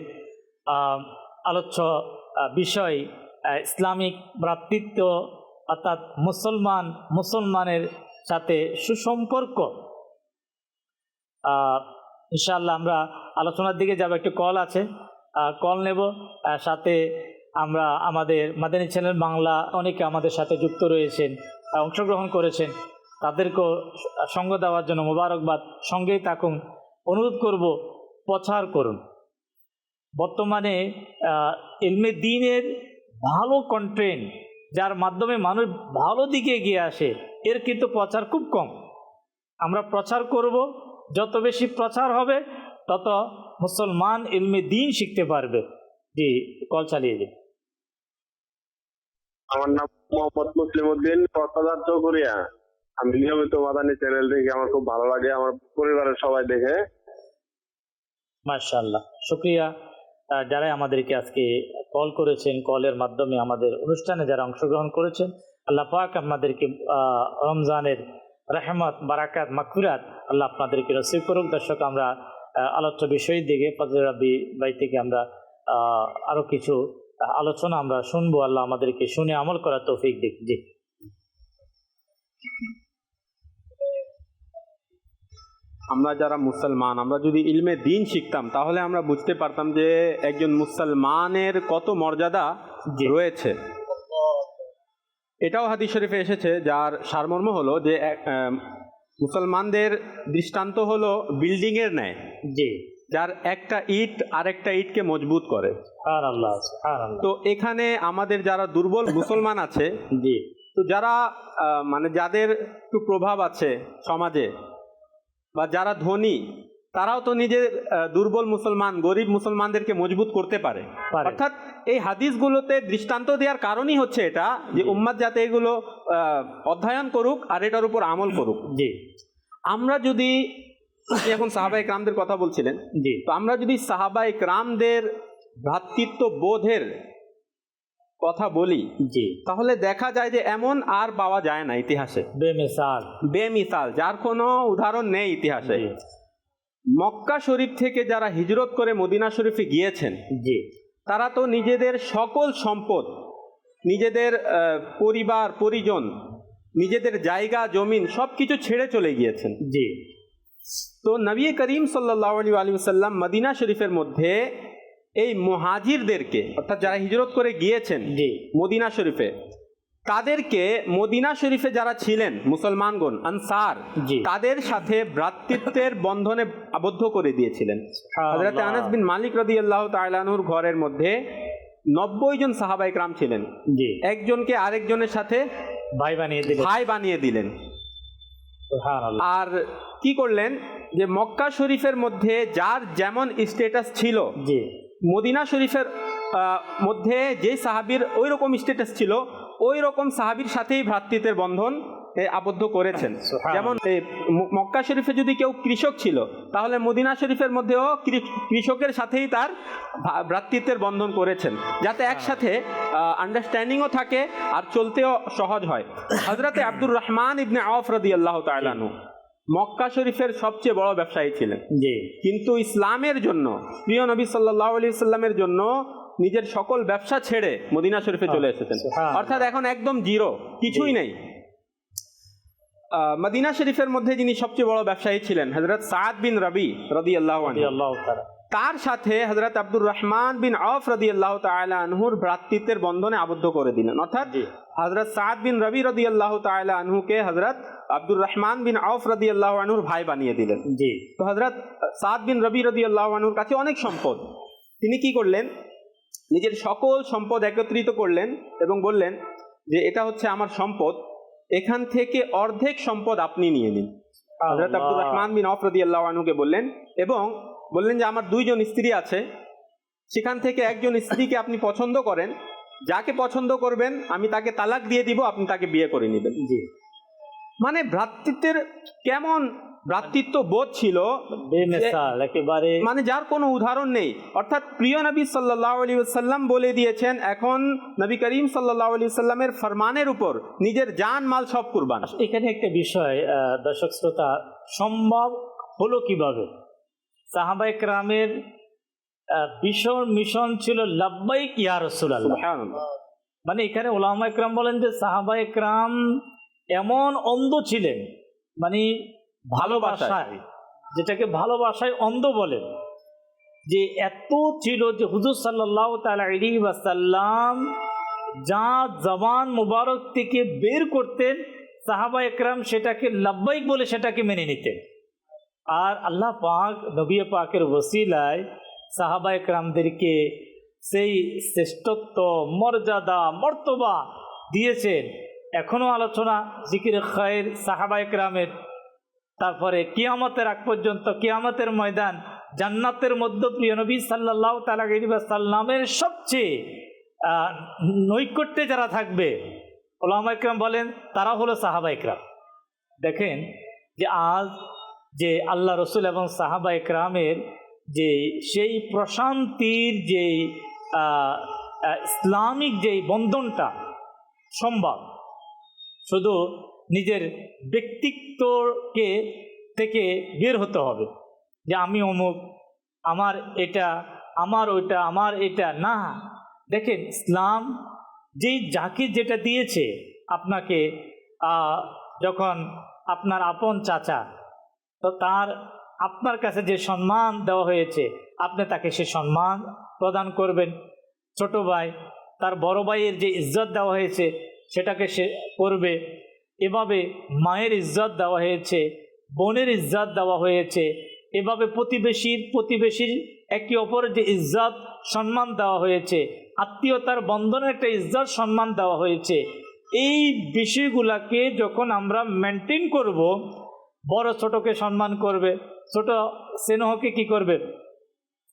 আলোচ্য বিষয় ইসলামিক ভ্রাতৃত্ব, অর্থাৎ মুসলমানের সাথে সুসম্পর্ক। ইনশাআল্লাহ আমরা আলোচনার দিকে যাব। একটি কল আছে, কল নেব। সাথে আমরা আমাদের মাদানী চ্যানেল বাংলা অনেকে আমাদের সাথে যুক্ত রয়েছেন, অংশগ্রহণ করেছেন। তাদেরকেও সঙ্গ দেওয়ার জন্য মোবারকবাদ, সঙ্গেই থাকুন, অনুরোধ করব প্রচার করুন। বর্তমানে ইলমে দ্বীনের ভালো কন্টেন্ট, যার মাধ্যমে মানুষ ভালো দিকে এগিয়ে আসে, এর কিন্তু প্রচার খুব কম। আমরা প্রচার করব, যত বেশি প্রচার হবে তত মুসলমান ইলমে দ্বীন শিখতে পারবে। জি, কল চালিয়ে যান। আমার নাম মোহাম্মদ মুসলিম উদ্দিন, কক্সবাজার চৌকুরিয়া। আমি নিয়মিত মাদানী চ্যানেল দেখি, আমার খুব ভালো লাগে, আমার পরিবারের সবাই দেখে। মাশাআল্লাহ, শুকরিয়া যারা আমাদেরকে আজকে কল করেছেন, কলের মাধ্যমে আমাদের অনুষ্ঠানে যারা অংশগ্রহণ করেছেন। আল্লাহ পাক আপনাদেরকে রমজানের রহমত, বারাকাত, মাগফিরাত আল্লাহ আপনাদেরকে নসিব করুক। দর্শক, আমরা আলোচ্য বিষয়ের দিকে ফজলে রাব্বী ভাই থেকে আমরা আরও কিছু আলোচনা আমরা শুনবো। আল্লাহ আমাদেরকে শুনে আমল করার তৌফিক দিক। জি, আমরা যারা মুসলমান, আমরা যদি ইলমে দ্বীন শিখতাম তাহলে আমরা বুঝতে পারতাম যে একজন মুসলমানের কত মর্যাদা রয়েছে। এটাও হাদিস শরীফে এসেছে, যার সারমর্ম হলো যে মুসলমানদের দৃষ্টান্ত হলো বিল্ডিংয়ের ন্যায়, জি, যার একটা ইট আরেকটা ইটকে মজবুত করে। সুবহানাল্লাহ, তো এখানে আমাদের যারা দুর্বল মুসলমান আছে, জি, তো যারা মানে যাদের একটু প্রভাব আছে সমাজে, বা যারা ধনী, তারাও তো নিজের দুর্বল মুসলমান, গরিব মুসলমানদেরকে মজবুত করতে পারে। অর্থাৎ এই হাদিসগুলোতে দৃষ্টান্ত দেওয়ার কারণই হচ্ছে এটা, যে উম্মাত যাতে এগুলো অধ্যয়ন করুক আর এটার উপর আমল করুক। জি, আমরা যদি এখন সাহাবায়ে কেরামদের কথা বলছিলেন, জি, তো আমরা যদি সাহাবায়ে কেরামদের ভ্রাতৃত্ব বোধের কথা বলি, জি, তাহলে দেখা যায় যে এমন আর পাওয়া যায় না ইতিহাসে, বেমিসাল, যার কোনো উদাহরণ নেই ইতিহাসে। মক্কা শরীফ থেকে যারা হিজরত করে মদিনা শরীফে গিয়েছেন, জি, তারা তো নিজেদের সকল সম্পদ, নিজেদের পরিবার পরিজন, নিজেদের জায়গা জমিন সবকিছু ছেড়ে চলে গিয়েছেন। জি, তো নবী করিম সাল্লাল্লাহু আলাইহি ওয়াসাল্লাম মদিনা শরীফের মধ্যে এই মুহাজিরদেরকে, অর্থাৎ যারা হিজরত করে গিয়েছেন জি, মদিনা শরীফে, তাদেরকে মদিনা শরীফে যারা ছিলেন মুসলমানগণ, আনসার, জি, তাদের সাথে ভ্রাতৃত্বের বন্ধনে আবদ্ধ করে দিয়েছিলেন। হযরত আনাস বিন মালিক রাদিয়াল্লাহু তাআলা আনহুর ঘরের মধ্যে 90 জন সাহাবায়ে কেরাম ছিলেন, জি, একজনকে আরেকজনের সাথে ভাই বানিয়ে দিলেন। সুবহানাল্লাহ। আর কি করলেন, যে মক্কা শরীফের মধ্যে যার যেমন স্ট্যাটাস ছিল, জি, মদিনা শরীফের মধ্যে যে সাহাবীর ওই রকম স্ট্যাটাস ছিল, ওই রকম সাহাবীর সাথেই ভ্রাতৃত্বের বন্ধন আবদ্ধ করেছেন। যেমন মক্কা শরীফে যদি কেউ কৃষক ছিল, তাহলে মদিনা শরীফের মধ্যেও কৃষকের সাথেই তার ভ্রাতৃত্বের বন্ধন করেছেন, যাতে একসাথে আন্ডারস্ট্যান্ডিংও থাকে আর চলতেও সহজ হয়। হযরতে আব্দুর রহমান ইবনে আওফ রাদিয়াল্লাহু তাআলা আনহু মক্কা শরীফের সবচেয়ে বড় ব্যবসায়ী ছিলেন, জি, কিন্তু ইসলামের জন্য, প্রিয় নবী সাল্লাল্লাহু আলাইহি সাল্লামের জন্য নিজের সকল ব্যবসা ছেড়ে মদিনা শরীফে চলে এসেছেন। অর্থাৎ এখন একদম জিরো, কিছুই নেই। মদিনা শরীফের মধ্যে যিনি সবচেয়ে বড় ব্যবসায়ী ছিলেন, হযরত সাদ বিন রবি রাদিয়াল্লাহু আনহু, তার সাথে হযরত আব্দুর রহমান বিন আওফ রাদিয়াল্লাহু তাআলা আনহুর ভ্রাতৃত্বের বন্ধনে আবদ্ধ করে দিলেন। অর্থাৎ হযরত সাদ বিন রবি রাদিয়াল্লাহু তাআলা আনহুকে হযরত আব্দুর রহমান বিন আওফ রাদিয়াল্লাহু আনহুর ভাই বানিয়ে দিলেন। জি, তো হযরত সাদ বিন রবি রাদিয়াল্লাহু আনহুর কাছে অনেক সম্পদ, তিনি কি করলেন, নিজের সকল সম্পদ একত্রিত করলেন এবং বললেন যে এটা হচ্ছে আমার সম্পদ, এখান থেকে অর্ধেক সম্পদ আপনি নিয়ে নিন। হযরত আব্দুর রহমান বিন আওফ রাদিয়াল্লাহু আনহুকে বললেন, এবং বললেন যে আমার 2 জন স্ত্রী আছে, সেখান থেকে একজন স্ত্রীকে আপনি পছন্দ করেন, যাকে পছন্দ করবেন আমি তাকে তালাক দিয়ে দিব, আপনি তাকে বিয়ে করে নেবেন। জি, মানে ভ্রাতৃত্বের কেমন ভ্রাতৃত্ব বোধ ছিল, একেবারে মানে যার কোনো উদাহরণ নেই। অর্থাৎ প্রিয় নবী সাল্লাল্লাহু আলাইহি ওয়াসাল্লাম বলে দিয়েছেন, এখন নবী করিম সাল্লাল্লাহু আলাইহি ওয়াসাল্লামের ফরমানের উপর নিজের জান মাল সব কুরবান। এখানে একটা বিষয় দর্শক শ্রোতা, সম্ভব হলো কিভাবে? সাহাবায়ে কেরামের ভীষণ মিশন ছিল লাব্বাইক ইয়া রাসূলুল্লাহ। সুবহানাল্লাহ। মানে এখানে উলামায়ে কেরাম বলেন যে সাহাবায়ে কেরাম এমন অন্ধ ছিলেন, মানে ভালোবাসায়, যেটাকে ভালোবাসায় অন্ধ বলেন, যে এত ছিল যে হুজুর সাল্লাল্লাহু তাআলা আলাইহি ওয়াসাল্লাম যা জবান মুবারক থেকে বের করতেন, সাহাবা একরাম সেটাকে লাব্বাইক বলে সেটাকে মেনে নিতেন। আর আল্লাহ পাক নবী পাকের ওসিলায় সাহাবা একরামদেরকে সেই শ্রেষ্ঠত্ব, মর্যাদা, মর্তবা দিয়েছেন। এখনও আলোচনা জিকির খায়ের সাহাবা একরামের। তারপরে কিয়ামতের আগ পর্যন্ত, কিয়ামতের ময়দান, জান্নাতের মধ্যে প্রিয় নবী সাল্লাল্লাহু তাআলা আলাইহি ওয়াসাল্লামের সবচেয়ে নৈকট্যে যারা থাকবে, উলামা ইকরাম বলেন তারা হলো সাহাবা ইকরাম। দেখেন যে আজ যে আল্লাহ রসুল এবং সাহাবা ইকরামের যে সেই প্রশান্তির যে ইসলামিক যেই বন্ধনটা সম্ভব, শুধু নিজের ব্যক্তিত্বকে থেকে বের হতে হবে যে আমি অমুক, আমার এটা, আমার ওইটা, আমার এটা না। দেখেন ইসলাম যেই যাকে যেটা দিয়েছে, আপনাকে যখন আপনার আপন চাচা, তো তার আপনার কাছে যে সম্মান দেওয়া হয়েছে আপনি তাকে সে সম্মান প্রদান করবেন। ছোট ভাই তার বড় ভাইয়ের যে ইজ্জত দেওয়া হয়েছে সেটাকে সে করবে। এভাবে মায়ের ইজ্জত দেওয়া হয়েছে, বোনের ইজ্জত দেওয়া হয়েছে, এভাবে প্রতিবেশীর একে অপরের যে ইজ্জত সম্মান দেওয়া হয়েছে, আত্মীয়তার বন্ধনের একটা ইজ্জত সম্মান দেওয়া হয়েছে। এই বিষয়গুলোকে যখন আমরা মেনটেন করব, বড় ছোটকে সম্মান করবে, ছোট স্নেহকে কি করবে,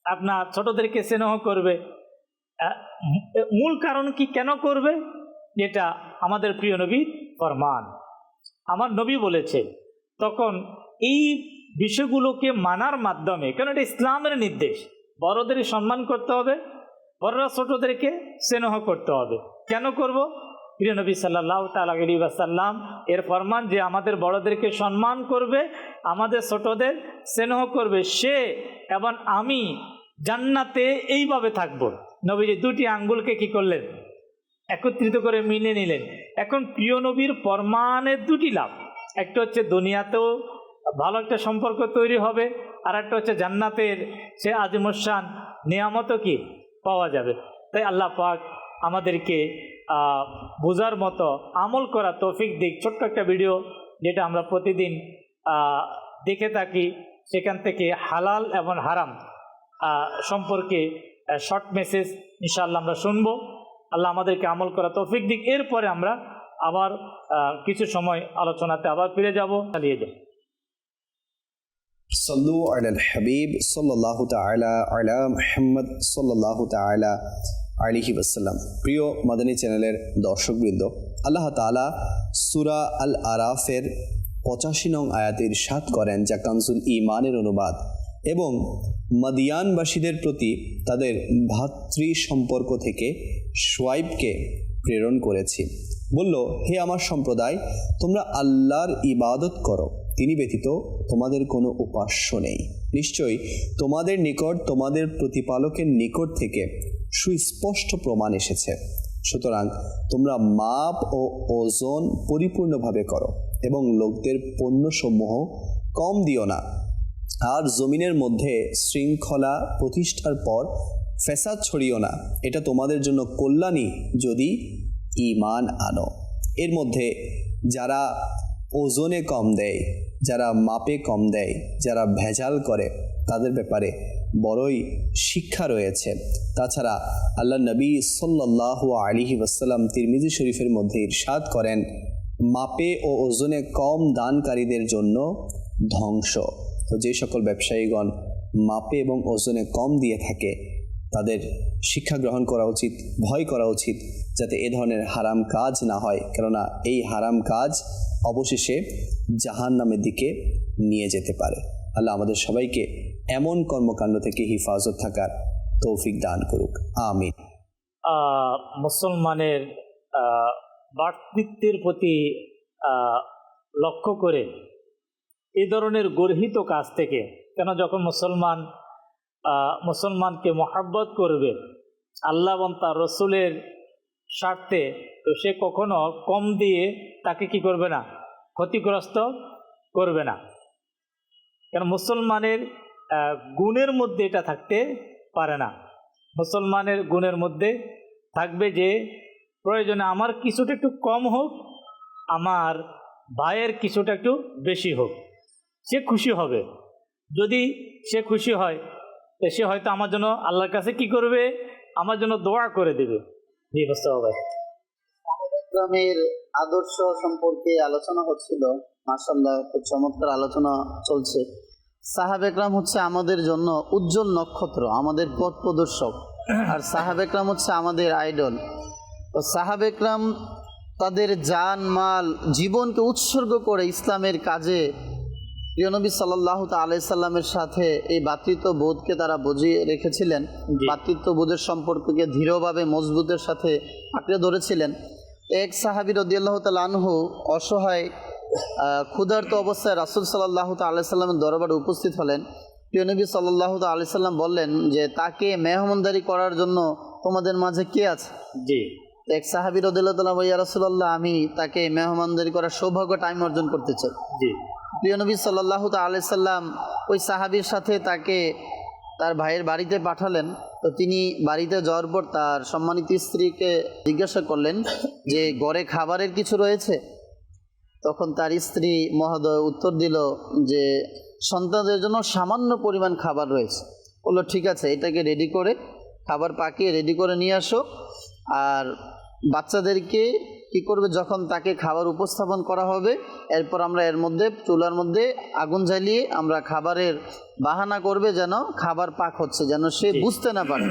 আপনার ছোটদেরকে স্নেহ করবে। মূল কারণ কি, কেন করবে? এটা আমাদের প্রিয় নবীর ফরমান, আমার নবী বলেছে। তখন এই বিষয়গুলোকে মানার মাধ্যমে, কেন এটা ইসলামের নির্দেশ, বড়দের সম্মান করতে হবে, বড়রা ছোটদেরকে স্নেহ করতে হবে। কেন করব? প্রিয় নবী সাল্লাল্লাহু তাআলা আলাইহি ওয়াসাল্লাম এর ফরমান যে আমাদের বড়দেরকে সম্মান করবে, আমাদের ছোটদের স্নেহ করবে, সে এবং আমি জান্নাতে এইভাবে থাকব। নবীজি দুটি আঙ্গুলকে কি করলেন? একত্রিত করে মিলে নিলেন। এখন প্রিয় নবীর ফরমানের দুটি লাভ, একটা হচ্ছে দুনিয়াতেও ভালো একটা সম্পর্ক তৈরি হবে, আর একটা হচ্ছে জান্নাতের সে আজিমুশান নিয়ামতও কি পাওয়া যাবে। তাই আল্লাহ পাক আমাদেরকে বোঝার মতো আমল করা তৌফিক দিক। ছোট্ট একটা ভিডিও যেটা আমরা প্রতিদিন দেখে থাকি, সেখান থেকে হালাল এবং হারাম সম্পর্কে শর্ট মেসেজ ইনশাআল্লাহ আমরা শুনবো। আল্লাহ আমাদেরকে আমল করা তৌফিক দিক। এরপরে আমরা আবার কিছু সময় আলোচনাতে আবার ফিরে যাব, চালিয়ে যাব। সাল্লু আলাল হাবিব সাল্লাল্লাহু তাআলা আলা মুহাম্মদ সাল্লাল্লাহু তাআলা আলাইহি ওয়াসাল্লাম। প্রিয় মাদানী চ্যানেলের দর্শকবৃন্দ, আল্লাহ তাআলা সূরা আল আরাফের 85 নং আয়াতে ইরশাদ করেন, যা কানজুল ঈমানের অনুবাদ, এবং মাদিয়ানবাসীদের প্রতি তাদের ভাতৃ সম্পর্ক থেকে শুআয়বকে প্রেরণ করেছি। বলল, হে আমার সম্প্রদায়, তোমরা আল্লাহর ইবাদত করো, তিনি ব্যতীত তোমাদের কোনো উপাস্য নেই। নিশ্চয়ই তোমাদের নিকট তোমাদের প্রতিপালকের নিকট থেকে সুস্পষ্ট প্রমাণ এসেছে। সুতরাং তোমরা মাপ ও ওজন পরিপূর্ণভাবে করো এবং লোকদের পণ্যসমূহ কম দিও না। আর জমিনের মধ্যে শৃঙ্খলা প্রতিষ্ঠার পর ফ্যাসাদ ছড়িও না। এটা তোমাদের জন্য কল্যাণী যদি ঈমান আনো। এর মধ্যে যারা ওজনে কম দেয়, যারা মাপে কম দেয়, যারা ভেজাল করে, তাদের ব্যাপারে বড়ই শিক্ষা রয়েছে। তাছাড়া আল্লাহ নবী সাল্লাল্লাহু আলাইহি ওয়াসাল্লাম তিরমিজি শরীফের মধ্যে ইরশাদ করেন, মাপে ও ওজনে কম দানকারীদের জন্য ধ্বংস। তো যে সকল ব্যবসায়ীগণ মাপে এবং ওজনে কম দিয়ে থাকে, তাদের শিক্ষা গ্রহণ করা উচিত, ভয় করা উচিত, যাতে এ ধরনের হারাম কাজ না হয়। কেননা এই হারাম কাজ অবশেষে জাহান্নামের দিকে নিয়ে যেতে পারে। আল্লাহ আমাদের সবাইকে এমন কর্মকাণ্ড থেকে হিফাজত থাকার তৌফিক দান করুক, আমিন। মুসলমানের ভ্রাতৃত্বের প্রতি লক্ষ্য করে এই ধরনের গর্হিত কাজ থেকে, কেন যখন মুসলমানকে মহব্বত করবে আল্লাহ এবং তার রসুলের স্বার্থে, তো সে কখনো কম দিয়ে তাকে কি করবে না, ক্ষতিগ্রস্ত করবে না। কেন মুসলমানের গুণের মধ্যে এটা থাকতে পারে না। মুসলমানের গুণের মধ্যে থাকবে যে প্রয়োজনে আমার কিছুটা একটু কম হোক, আমার ভাইয়ের কিছুটা একটু বেশি হোক, সে খুশি হবে। যদি সে খুশি হয় তো সে হয়তো আমার জন্য আল্লাহর কাছে কি করবে, আমার জন্য দোয়া করে দেবে। জি মোস্তফা ভাই। ইসলামের আদর্শ সম্পর্কে আলোচনা হচ্ছিল, মাশাআল্লাহ খুব চমৎকার আলোচনা চলছে। সাহাবে একরাম হচ্ছে আমাদের জন্য উজ্জ্বল নক্ষত্র, আমাদের পথ প্রদর্শক, আর সাহাবে একরাম হচ্ছে আমাদের আইডল। তো সাহাবে একরাম তাদের জান মাল জীবনকে উৎসর্গ করে ইসলামের কাজে প্রিয় নবী সাল্লাল্লাহু তাআলা সাল্লামের সাথে এই ভ্রাতৃত্ববোধকে তারা বুঝিয়ে রেখেছিলেন, ভ্রাতৃত্ববোধের সম্পর্ককে দৃঢ়ভাবে মজবুতের সাথে আঁকড়ে ধরেছিলেন। এক সাহাবী রাদিয়াল্লাহু তাআলা আনহু অসহায় ক্ষুধার্ত অবস্থায় রাসূল সাল্লাল্লাহু তাআলা সাল্লামের দরবারে উপস্থিত হলেন। প্রিয় নবী সাল্লাল্লাহু তাআলা সাল্লাম বললেন যে তাকে মেহমানদারি করার জন্য তোমাদের মাঝে কে আছে? জি। এক সাহাবী রাদিয়াল্লাহু তাআলা বলেন, ইয়া রাসূলুল্লাহ, আমি তাকে মেহমানদারি করার সৌভাগ্যটা আমি অর্জন করতে চাই। জি। প্রিয় নবী সাল্লাল্লাহু তাআলা সাল্লাম ওই সাহাবীর সাথে তাকে তার ভাইয়ের বাড়িতে পাঠালেন। তো তিনি বাড়িতে যাওয়ার পর তার সম্মানিত স্ত্রীকে জিজ্ঞাসা করলেন যে ঘরে খাবারের কিছু রয়েছে? তখন তার স্ত্রী মহোদয় উত্তর দিল যে সন্তানদের জন্য সামান্য পরিমাণ খাবার রয়েছে। বললো ঠিক আছে, এটাকে রেডি করে খাবার পাকিয়ে রেডি করে নিয়ে আসো। আর বাচ্চাদেরকে কি করবে, যখন তাকে খাবার উপস্থাপন করা হবে এরপর আমরা এর মধ্যে চুলার মধ্যে আগুন জ্বালিয়ে আমরা খাবারের বাহানা করবে যেন খাবার পাক হচ্ছে, যেন সে বুঝতে না পারে।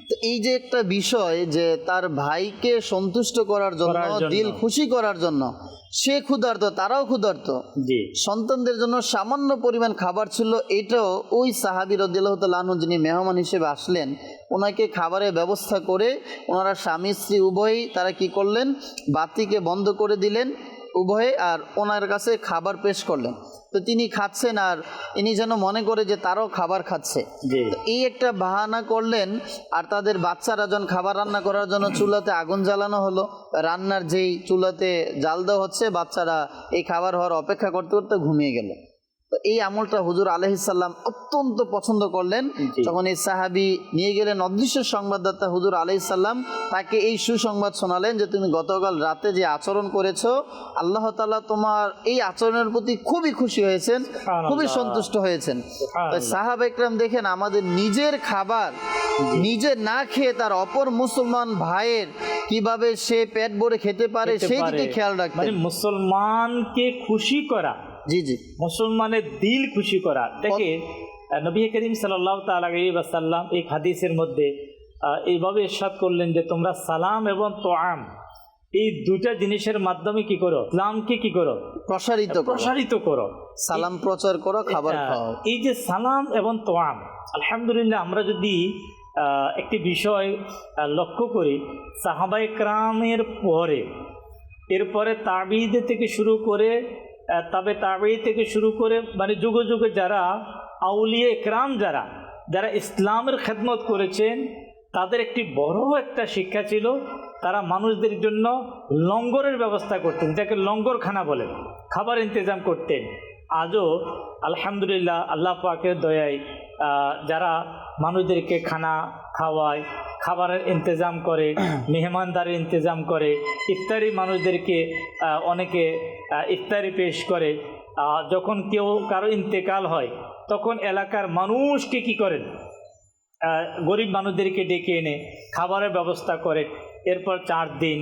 তো এই যে একটা বিষয় যে তার ভাইকে সন্তুষ্ট করার জন্য, দিল খুশি করার জন্য সে ক্ষুধার্ত, তারাও ক্ষুধার্ত, সন্তানদের জন্য সামান্য পরিমাণ খাবার ছিল। এটাও ওই সাহাবী রাদিয়াল্লাহু তাআলা আনহু যিনি মেহমান হিসেবে আসলেন, ওনাকে খাবারের ব্যবস্থা করে ওনারা স্বামী স্ত্রী উভয়ই তারা কি করলেন, বাতিকে বন্ধ করে দিলেন উভয়ে, আর ওনার কাছে খাবার পেশ করলেন। তো তিনি খাচ্ছেন আর ইনি যেন মনে করে যে তারাও খাবার খাচ্ছে। এই একটা বাহানা করলেন। আর তাদের বাচ্চারা যখন খাবার রান্না করার জন্য চুলাতে আগুন জ্বালানো হলো, রান্নার যেই চুলাতে জাল দেওয়া হচ্ছে, বাচ্চারা এই খাবার হওয়ার অপেক্ষা করতে করতে ঘুমিয়ে গেল। তো এই আমলটা হুজুর আলাইহিস সালাম অত্যন্ত পছন্দ করলেন। যখন এই সাহাবী নিয়ে গেলেন অদৃশ্য সংবাদদাতা হুজুর আলাইহিস সালাম, তাকে এই সুসংবাদ শোনালেন যে তুমি গতকাল রাতে যে আচরণ করেছো, আল্লাহ তাআলা তোমার এই আচরণের প্রতি খুবই খুশি হয়েছেন, খুবই সন্তুষ্ট হয়েছেন। তো সাহাবা একরাম দেখেন আমাদের নিজের খাবার নিজে না খেয়ে তার অপর মুসলমান ভাইয়ের কিভাবে সে পেট ভরে খেতে পারে সেই দিকে খেয়াল রাখতেন। মানে মুসলমানকে খুশি করা, জি জি, মুসলমানের দিল খুশি করা। দেখে নবী করিম সাল্লাল্লাহু তাআলা আলাইহি ওয়াসাল্লাম এই হাদিসের মধ্যে এইভাবে ইরশাদ করলেন যে তোমরা সালাম এবং তোআম এই দুটা জিনিসের মাধ্যমে কি করো, ইসলামকে কি করো, প্রসারিত করো, সালাম প্রচার করো, খাবার খাও। এই যে সালাম এবং তোআম, আলহামদুলিল্লাহ আমরা যদি একটি বিষয় লক্ষ্য করি, সাহাবায়ে কেরামের পরে এরপরে তাবিঈ থেকে শুরু করে তাবিঈ থেকে শুরু করে মানে যুগে যুগে যারা আউলিয়া একরাম যারা ইসলামের খেদমত করেছেন, তাদের একটি বড় একটা শিক্ষা ছিল, তারা মানুষদের জন্য লঙ্গরের ব্যবস্থা করতেন, যাকে লঙ্গরখানা বলে, খাবার ইন্তজাম করতেন। আজও আলহামদুলিল্লাহ আল্লাহ পাকের দয়ায় যারা মানুষদেরকে খানা খাওয়ায়, খাবারের ইন্তজাম করে, মেহমানদারির ইন্তজাম করে, ইফতারি মানুষদেরকে অনেকে ইফতারি পেশ করে। যখন কারো ইন্তেকাল হয় তখন এলাকার মানুষকে কি করেন, গরিব মানুষদেরকে ডেকে এনে খাবারের ব্যবস্থা করে। এরপর 4 দিন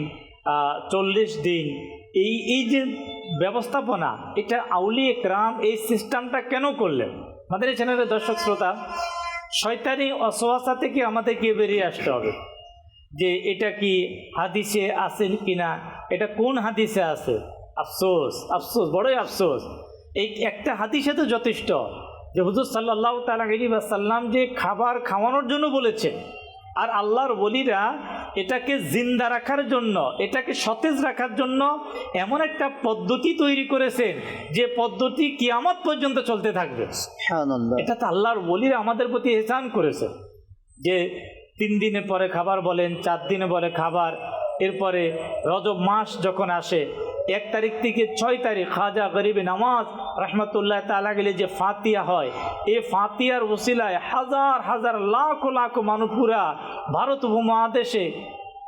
40 দিন এই যে ব্যবস্থাপনা, এটা আউলিয়া কেরাম এই সিস্টেমটা কেন করলেন? আমাদের এই চ্যানেলের দর্শক শ্রোতা, শয়তানি অসওয়াসা থেকে আমাদেরকে বেরিয়ে আসতে হবে যে এটা কি হাদিসে আছে কিনা, এটা কোন হাদিসে আছে। আফসোস, বড়ই আফসোস, এই একটা হাদিসে তো যথেষ্ট যে হুজুর সাল্লাল্লাহু তাআলা আলাইহি ওয়াসাল্লাম যে খাবার খাওয়ানোর জন্য বলেছেন, আর আল্লাহর ওলিরা এটাকে জিন্দা রাখার জন্য, এটাকে সতেজ রাখার জন্য এমন একটা পদ্ধতি তৈরি করেছেন যে পদ্ধতি কিয়ামত পর্যন্ত চলতে থাকবে। এটা তো আল্লাহর ওলিরা আমাদের প্রতি ইহসান করেছে যে 3 দিনে পরে খাবার বলেন, 4 দিনে বলে খাবার। এরপরে রজব মাস যখন আসে 1 তারিখ থেকে 6 তারিখ খাজা গরিবে নামাজ রহমতুল্লাহ তাআলা গেলে যে ফাতিহা হয়, এই ফাতিহার ওসিলায় হাজার হাজার লাখ লাখ মানুষ পুরা ভারত উপমহাদেশে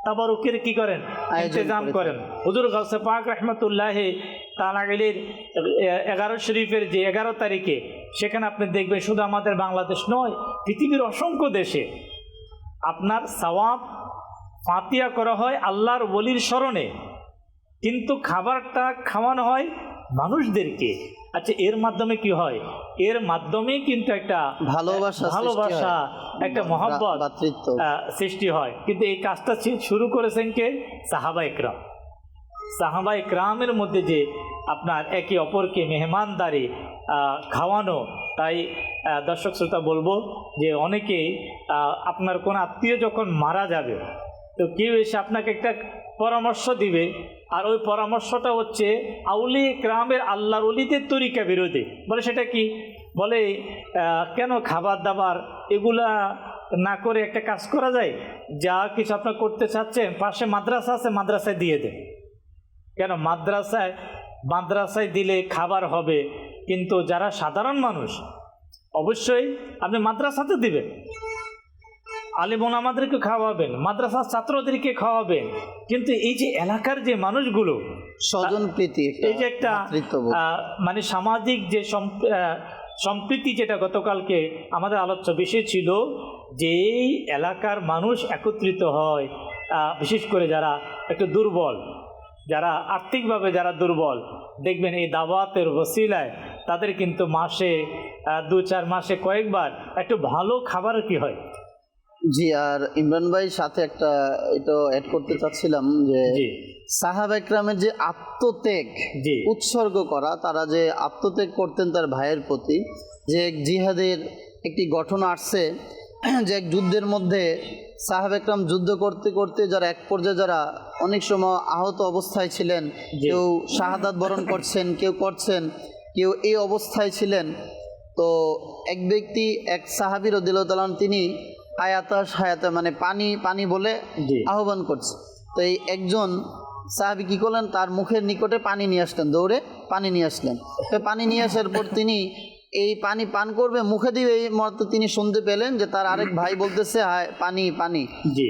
তাবারুকের কি করেন, ইন্তজাম করেন। হুজুর গাউসে পাক রহমতুল্লাহ তালাগিলের 11 শরীফের যে 11 তারিখে, সেখানে আপনি দেখবেন শুধু আমাদের বাংলাদেশ নয়, পৃথিবীর অসংখ্য দেশে আপনার সওয়াব ফাতিহা করা হয় আল্লাহর ওলির স্মরণে, কিন্তু খাবারটা খাওয়ানো হয় মানুষদেরকে। আচ্ছা, এর মাধ্যমে কি হয়? এর মাধ্যমে কিন্তু একটা ভালোবাসা, একটা মহব্বত, ভ্রাতৃত্ব সৃষ্টি হয়। কিন্তু এই কাজটা শুরু করেছেন কে? সাহাবা ইকরাম। সাহাবা ইকরামের মধ্যে যে আপনার একে অপরকে মেহমানদারি খাওয়ানো। তাই দর্শক শ্রোতা বলবো যে অনেকেই আপনার কোন আত্মীয় যখন মারা যাবে, তো কেউ এসে আপনাকে একটা পরামর্শ দিবে, আর ওই পরামর্শটা হচ্ছে আউলিয়া ইকরামের আল্লাহর ওলিদের তরিকা বিরোধী। বলে সেটা কি? বলে কেন খাবার দাবার এগুলা না করে একটা কাজ করা যায়, যা কিছু আপনার করতে চাচ্ছেন, পাশে মাদ্রাসা আছে, মাদ্রাসায় দিয়ে দেন। কেন? মাদ্রাসায় দিলে খাবার হবে, কিন্তু যারা সাধারণ মানুষ অবশ্যই আপনি মাদ্রাসাতে দিবেন, আলিম ওলামাদেরকে খাওয়াবেন, মাদ্রাসার ছাত্রদেরকে খাওয়াবেন, কিন্তু এই যে এলাকার যে মানুষগুলো স্বজনপ্রীতি, এই যে একটা মানে সামাজিক যে সম্প্রীতি, যেটা গতকালকে আমাদের আলোচ্য বিষয় ছিল, যে এই এলাকার মানুষ একত্রিত হয়, বিশেষ করে যারা একটু দুর্বল, যারা আর্থিকভাবে যারা দুর্বল, দেখবেন এই দাওয়াতের ওসিলায় তাদের কিন্তু মাসে 2-4 মাসে কয়েকবার একটু ভালো খাবার কি হয়। জি, আর ইমরান ভাই সাথে একটা এটা অ্যাড করতে চাচ্ছিলাম যে সাহাবা ইকরামের যে আত্মত্যাগ, উৎসর্গ করা, তারা যে আত্মত্যাগ করতেন তার ভাইয়ের প্রতি, যে এক জিহাদের একটি ঘটনা আসছে যে এক যুদ্ধের মধ্যে সাহাবা ইকরাম যুদ্ধ করতে করতে যারা এক পর্যায়ে যারা অনেক সময় আহত অবস্থায় ছিলেন, কেউ শাহাদাত বরণ করছেন, কেউ এই অবস্থায় ছিলেন, তো এক ব্যক্তি, এক সাহাবী রাদিয়াল্লাহু তাআলা তিনি হায়াতা মানে পানি বলে আহ্বান করছে। তো এই একজন সাহাবী কি করলেন, তার মুখের নিকটে পানি নিয়ে আসলেন, দৌড়ে পানি নিয়ে আসলেন। তো পানি নিয়ে আসার পর তিনি এই পানি পান করবে, মুখে দিয়ে এই মুহূর্তে তিনি শুনতে পেলেন যে তার আরেক ভাই বলতেছে হায় পানি।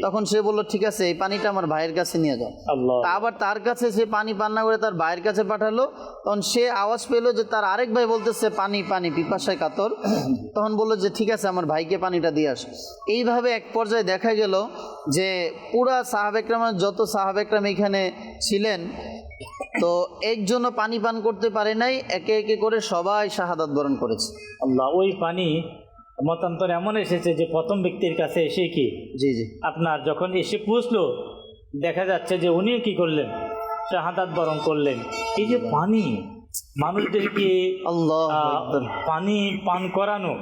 তখন সে বলল ঠিক আছে, এই পানিটা আমার ভাইয়ের কাছে নিয়ে যাও। তা আবার তার কাছে সে পানি পান না করে তার ভাইয়ের কাছে পাঠালো। তখন সে আওয়াজ পেলো যে তার আরেক ভাই বলতেছে পানি, পিপাসায় কাতর। তখন বললো যে ঠিক আছে, আমার ভাইকে পানিটা দিয়ে আস। এইভাবে এক পর্যায়ে দেখা গেল যে পুরা সাহাবা ইকরামের যত সাহাবা ইকরাম এখানে ছিলেন, তো একজনও পানি পান করতে পারে নাই, একে একে করে সবাই শাহাদাত বরণ করেছে। আল্লাহ, ওই পানি মতান্তর এমন এসেছে যে প্রথম ব্যক্তির কাছে এসে কি আপনার যখন এসে পৌঁছলো, দেখা যাচ্ছে যে উনিও কি করলেন, শাহাদাত বরণ করলেন। এই যে পানি, মানুষদেরকে পানি পান করানো,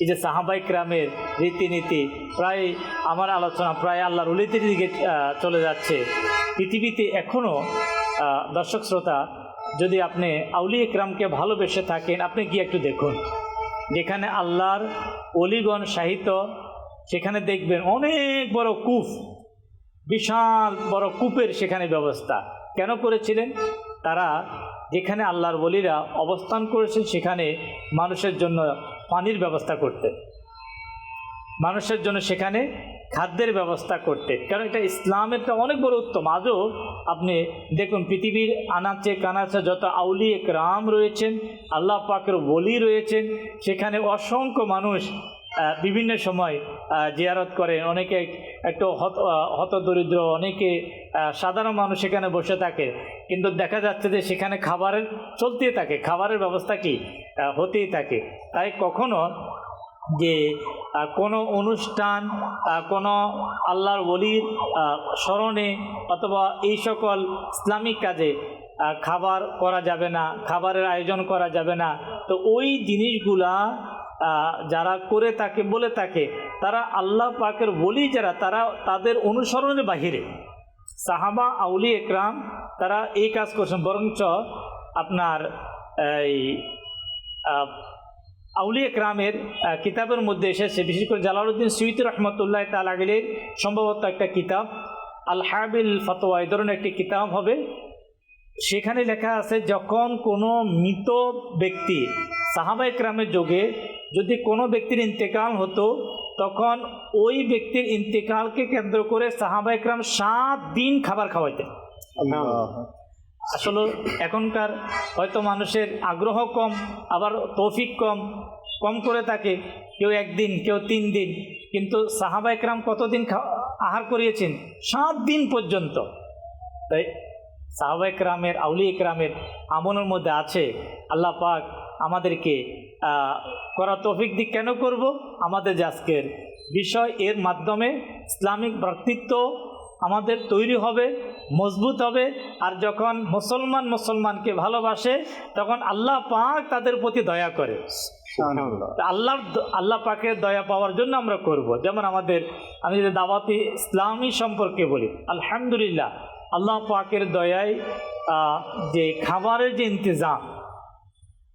এই যে সাহাবা ইকরামের রীতিনীতি, প্রায় আমার আলোচনা প্রায় আল্লাহর ওলিদের দিকে চলে যাচ্ছে। পৃথিবীতে এখনও দর্শক শ্রোতা, যদি আপনি আউলিয়া ইকরামকে ভালোবেসে থাকেন, আপনি গিয়ে একটু দেখুন, যেখানে আল্লাহর ওলিগণ সাহিত্য, সেখানে দেখবেন অনেক বড় কূপ, বিশাল বড় কূপের সেখানে ব্যবস্থা কেন করেছিলেন? তারা যেখানে আল্লাহর ওলিরা অবস্থান করেছেন সেখানে মানুষের জন্য পানির ব্যবস্থা করতে, মানুষের জন্য সেখানে খাদ্যের ব্যবস্থা করতে। কারণ এটা ইসলামের একটা অনেক বড় উত্তম। আজও আপনি দেখুন পৃথিবীর আনাচে কানাচে যত আউলিয়া ইকরাম রয়েছেন, আল্লাহ পাকের ওলি রয়েছেন, সেখানে অসংখ্য মানুষ বিভিন্ন সময় জিয়ারত করেন। অনেকে একটু হতদরিদ্র, অনেকে সাধারণ মানুষ সেখানে বসে থাকে, কিন্তু দেখা যাচ্ছে যে সেখানে খাবারের চলতেই থাকে, খাবারের ব্যবস্থা কি হতেই থাকে। তাই কখনো যে কোনো অনুষ্ঠান, কোনো আল্লাহর ওলির স্মরণে অথবা এই সকল ইসলামিক কাজে খাবার করা যাবে না, খাবারের আয়োজন করা যাবে না। তো ওই জিনিসগুলা যারা করে থাকে, বলে থাকে, তারা আল্লাহ পাকের ওলি যারা, তারা তাদের অনুসরণের বাহিরে। সাহাবা আউলিয়া ইকরাম তারা এই কাজ করছেন। বরঞ্চ আপনার এই আউলিয়া ইকরামের কিতাবের মধ্যে এসেছে, বিশেষ করে জালালউদ্দিন সুয়ুতী রহমতুল্লাহ তাআলা আলাইহি সম্ভবত একটা কিতাব আল হাবিল ফতোয়া, এই ধরনের একটি কিতাব হবে। সেখানে লেখা আছে, যখন কোনো মৃত ব্যক্তি সাহাবা ইকরামের যুগে যদি কোনো ব্যক্তির ইন্তেকাল হতো, তখন ওই ব্যক্তির ইন্তেকালকে কেন্দ্র করে সাহাবা ইকরাম 7 দিন খাবার খাওয়াইতেন। আসলে এখনকার হয়তো মানুষের আগ্রহ কম, আবার তৌফিক কম কম করে থাকে, কেউ একদিন, কেউ 3 দিন, কিন্তু সাহাবা একরাম কতদিন আহার করিয়েছেন? 7 দিন পর্যন্ত। তাই সাহাবা একরামের, আউলিয়া একরামের আমলের মধ্যে আছে। আল্লাহ পাক আমাদেরকে করা তৌফিক দিক কেন করব? আমাদের যে আজকের বিষয়, এর মাধ্যমে ইসলামিক ভ্রাতৃত্ব আমাদের তৈরি হবে, মজবুত হবে। আর যখন মুসলমান মুসলমানকে ভালোবাসে, তখন আল্লাহ পাক তাদের প্রতি দয়া করে। আল্লাহ পাকের দয়া পাওয়ার জন্য আমরা করব। যেমন আমি যদি দাওয়াতি ইসলামী সম্পর্কে বলি, আলহামদুলিল্লাহ আল্লাহ পাকের দয়ায় যে খাবারের যে ইন্তজাম,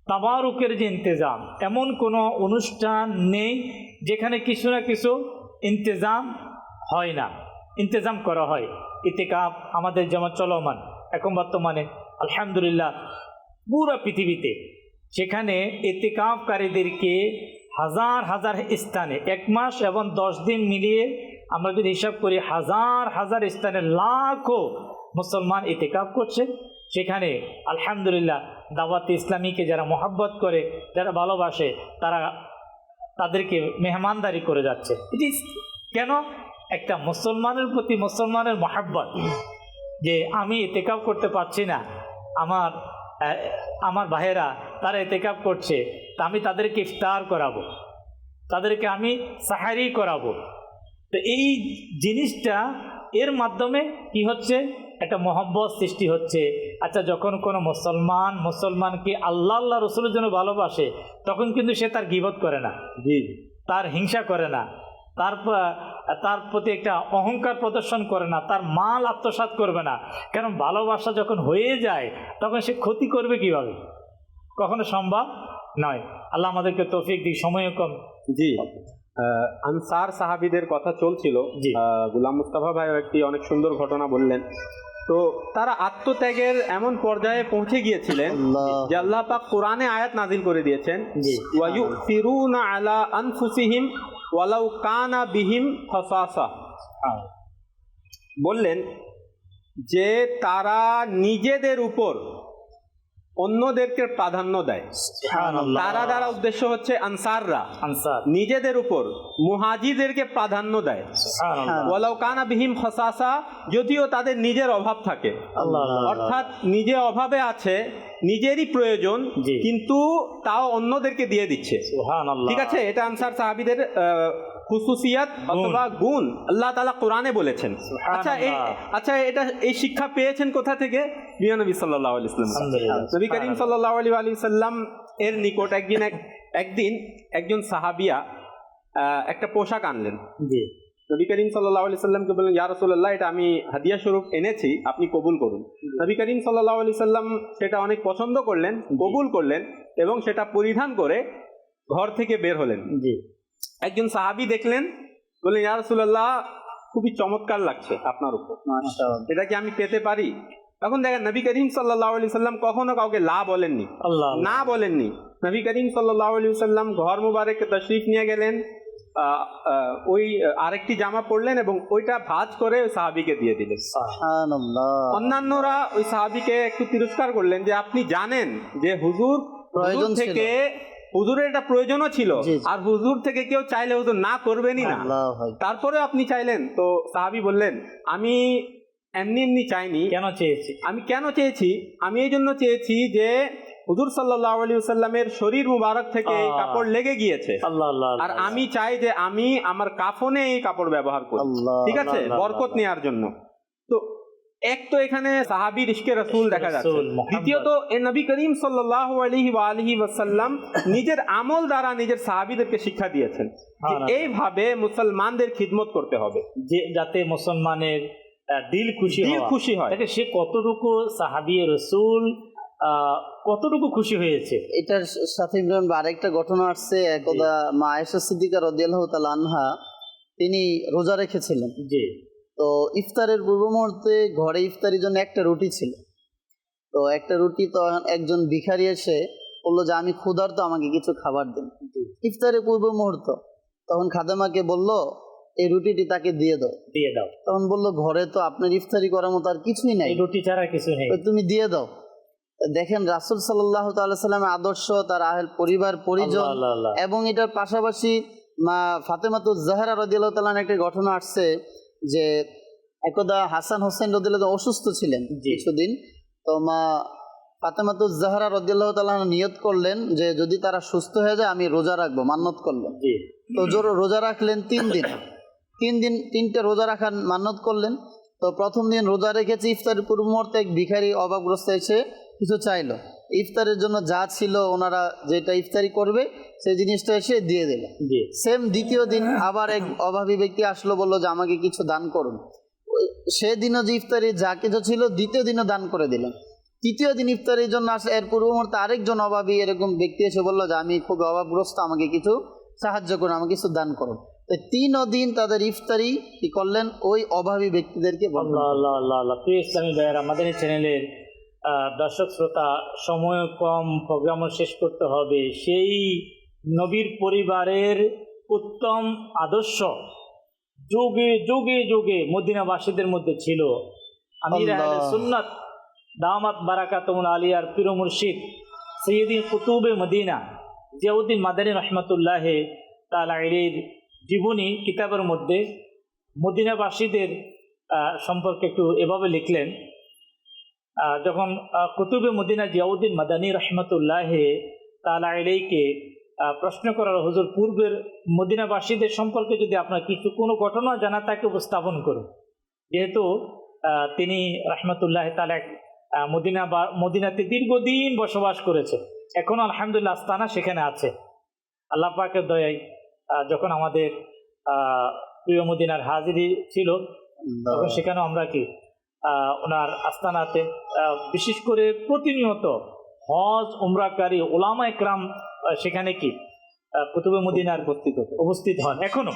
তাবারুকের যে ইন্তজাম, এমন কোনো অনুষ্ঠান নেই যেখানে কিছু না কিছু ইন্তজাম হয় না, ইন্তজাম করা হয়। ইতিকাফ আমাদের যেমন চলমান এখন বর্তমানে আলহামদুলিল্লাহ পুরো পৃথিবীতে, সেখানে ইতিকাফকারীদেরকে হাজার হাজার স্থানে 1 মাস এবং 10 দিন মিলিয়ে আমরা যদি হিসাব করি, হাজার হাজার স্থানে লাখো মুসলমান ইতিকাফ করছে। সেখানে আলহামদুলিল্লাহ দাওয়াতে ইসলামীকে যারা মহব্বত করে, যারা ভালোবাসে, তাদেরকে মেহমানদারি করে যাচ্ছে। এটি কেন? একটা মুসলমানের প্রতি মুসলমানের মহব্বত, যে আমি ইতিকাফ করতে পারছি না, আমার ভাইয়েরা তারা ইতিকাফ করছে, তা আমি তাদেরকে ইফতার করাবো, তাদেরকে আমি সাহারি করাবো। তো এই জিনিসটা, এর মাধ্যমে কি হচ্ছে? একটা মহব্বত সৃষ্টি হচ্ছে। আচ্ছা, যখন কোনো মুসলমানকে আল্লাহ রসুলের জন্য ভালোবাসে, তখন কিন্তু সে তার গীবত করে না, তার হিংসা করে না, তার প্রতি একটা অহংকার প্রদর্শন করে না, তার মাল আত্মসাৎ করবে না। কারণ ভালোবাসা যখন হয়ে যায়, তখন সে ক্ষতি করবে কিভাবে? কখনো সম্ভব নয়। আল্লাহ আমাদেরকে তৌফিক দিক। সময় কম। জি, আনসার সাহাবীদের কথা চলছিল। গোলাম মুস্তাফা ভাই একটি অনেক সুন্দর ঘটনা বললেন। তো তারা আত্মত্যাগের এমন পর্যায়ে পৌঁছে গিয়েছিলেন যে আল্লাহ পাক কোরআনে আয়াত নাজিল করে দিয়েছেন, ওয়ায়ুফিরুনা আলা আনফুসিহিম ওয়ালাউ কানা বিহিম খাসাসা। বললেন যে তারা নিজেদের উপর অন্যদেরকে প্রাধান্য দেয়। তারা দ্বারা উদ্দেশ্য হচ্ছে আনসাররা, নিজেদের উপর মুহাজিরদেরকে প্রাধান্য দেয়। ওয়ালাউ কানা বিহিম খাসাসা, যদিও তাদের নিজের অভাব থাকে, অর্থাৎ নিজে অভাবে আছে, নিজেরই প্রয়োজন, কিন্তু তাও অন্যদেরকে দিয়ে দিচ্ছে। ঠিক আছে, এটা আনসার সাহাবীদের খুসুসিয়াত অথবা গুণ আল্লাহ তাআলা কোরআনে বলেছেন। আচ্ছা, এই শিক্ষা পেয়েছেন কোথা থেকে? প্রিয় নবী সাল্লাল্লাহু আলাইহি ওয়াসাল্লাম। নবী করিম সাল্লাল্লাহু আলাইহি ওয়াসাল্লাম এর নিকট একদিন একজন সাহাবিয়া একটা পোশাক আনলেন। নবী করিম সাল্লাল্লাহু আলাইহি ওয়াসাল্লামকে বললেন, ইয়া রাসূলুল্লাহ, এটা আমি হাদিয়া স্বরূপ এনেছি, আপনি কবুল করুন। নবী করিম সাল্লাল্লাহু আলাইহি ওয়াসাল্লাম সেটা অনেক পছন্দ করলেন, কবুল করলেন এবং সেটা পরিধান করে ঘর থেকে বের হলেন। একজন সাহাবী দেখলেন, বললেন, ইয়া রাসূলুল্লাহ, খুবই চমৎকার লাগছে আপনার উপর, এটা কি আমি পেতে পারি? তখন দেখেন নবী করিম সাল্লাল্লাহু আলাইহি ওয়াসাল্লাম কখনো কাউকে বলেননি, না বলেননি। নবী করিম সাল্লাল্লাহু আলাইহি ওয়াসাল্লাম ঘর মুবারকে তাশরীফ নিয়ে গেলেন, ওই আরেকটি জামা পরলেন এবং ওইটা ভাঁজ করে ওই সাহাবীকে দিয়ে দিলেন। অন্যান্যরা ওই সাহাবীকে একটু তিরস্কার করলেন যে আপনি জানেন যে হুজুর থেকে, হুজুরের এটা প্রয়োজনও ছিল, আর হুজুর থেকে কেউ চাইলে হুজুর না করবেনই না, তারপরে আপনি চাইলেন। তো সাহাবী বললেন, আমি এমনি চাইনি। আমি কেন চেয়েছি? আমি এই জন্য চেয়েছি যে হুজুর সাল্লাল্লাহু আলাইহি ওয়াসাল্লামের শরীর মুবারক থেকে এই কাপড় লেগে গিয়েছে, আর আমি চাই যে আমি আমার কাফনে এই কাপড় ব্যবহার করি, ঠিক আছে, বরকত নেওয়ার জন্য। তো এক তো এখানে সাহাবীর ইশকে রাসূল দেখা যাচ্ছে। দ্বিতীয়ত নবী করিম সাল্লাল্লাহু আলাইহি ওয়াসাল্লাম নিজের আমল দ্বারা নিজের সাহাবীদেরকে শিক্ষা দিয়েছেন যে এইভাবে মুসলমানদের খিদমত করতে হবে, যাতে মুসলমানের দিল খুশি হয়। সে কতটুকু সাহাবী রাসূল কতটুকু খুশি হয়েছে। এটার সাথে আরেকটা ঘটনা আসছে। একদা মা আয়েশা সিদ্দিকা রাদিয়াল্লাহু তাআলা আনহা, তিনি রোজা রেখেছিলেন। তো ইফতারের পূর্ব মুহূর্তে ঘরে ইফতারির জন্য একটা রুটি ছিল। তো একটা রুটি, তো একজন ভিখারি এসে বললো যে আমি ক্ষুধার্ত, আমাকে কিছু খাবার দিন। ইফতারের পূর্ব মুহূর্ত, তখন খাদেমাকে বলল এই রুটিটি তাকে দিয়ে দাও। দিয়ে দাও। তখন বললো, ঘরে তো আপনার ইফতারি করার মতো আর কিছুই নাই, এই রুটি ছাড়া কিছু নেই, তো তুমি দিয়ে দাও। দেখেন রাসূল সাল্লাল্লাহু তাআলা সাল্লামের আদর্শ, তার আহল পরিবার পরিজন, আল্লাহ আল্লাহ। এবং এটার পাশাপাশি মা ফাতেমাতুজ জাহরা রাদিয়াল্লাহু তাআলার একটা ঘটনা আসছে যে একদা হাসান হোসেন রাদিয়াল্লাহু তাআলা অসুস্থ ছিলেন কিছুদিন। তো মা ফাতেমাতুজ জাহরা রাদিয়াল্লাহু তাআলা নিয়ত করলেন যে যদি তারা সুস্থ হয়ে যায় আমি রোজা রাখবো, মান্নত করলেন। তো রোজা রাখলেন 3 দিন, 3টা রোজা রাখার মান্নত করলেন। তো প্রথম দিন রোজা রেখেছে, ইফতারের পূর্ব মুহূর্তে এক ভিখারি অভাবগ্রস্ত এসে কিছু চাইলো, ইফতারের জন্য যা ছিল ওনারা যেটা ইফতারি করবে সেই জিনিসটা এসে দিয়ে দিল। সেম দ্বিতীয় দিন আবার এক অভাবী ব্যক্তি আসলো, বললো যে আমাকে কিছু দান করুন। সেদিনও যে ইফতারি যা কিছু ছিল দ্বিতীয় দিনও দান করে দিলেন। তৃতীয় দিন ইফতারির জন্য আসে, এর পূর্ব মুহূর্তে আরেকজন অভাবী এরকম ব্যক্তি এসে বললো যে আমি খুব অভাবগ্রস্ত, আমাকে কিছু সাহায্য করুন, আমাকে কিছু দান করুন। তো 3 দিন তাদের ইফতারি কি করলেন, ওই অভাবী ব্যক্তিদেরকে। আল্লাহ আল্লাহ আল্লাহ আল্লাহ। প্রিয় ইসলামী ভাইয়ের, আমাদের এই চ্যানেলের দর্শক শ্রোতা, সময় কম, প্রোগ্রামও শেষ করতে হবে। সেই নবীর পরিবারের উত্তম আদর্শ যুগে যুগে যুগে মদিনাবাসীদের মধ্যে ছিল। আমির আহলে সুন্নাত দামাত বারাকাতুল আলিয়ার পীর মুর্শিদ সৈয়দ কুতুবে মদিনা জিয়াউদ্দিন মাদানী রহমতুল্লাহ তাআলা আলাইহির জীবনী কিতাবের মধ্যে মদিনাবাসীদের সম্পর্কে একটু এভাবে লিখলেন। যখন কুতুবে মদিনা জিয়াউদ্দিন মাদানী রহমতুল্লাহ তাআলা আলাইহিকে প্রশ্ন করার, হুজুর পূর্বের মদিনাবাসীদের সম্পর্কে যদি আপনার কিছু কোনো ঘটনা জানা তাকে উপস্থাপন করুন। যেহেতু তিনি রহমতুল্লাহ তাআলা মদিনাতে দীর্ঘদিন বসবাস করেছে, এখনও আলহামদুলিল্লাহ আস্তানা সেখানে আছে। আল্লাহ পাকের দয়ায় যখন আমাদের প্রিয় মদিনার হাজিরি ছিল তখন সেখানেও আমরা কি ওনার আস্তানাতে বিশেষ করে প্রতিনিয়ত হজ উমরাকারী ওলামা একরাম সেখানে কি কুতুবে মদিনার উপস্থিত হন এখনো।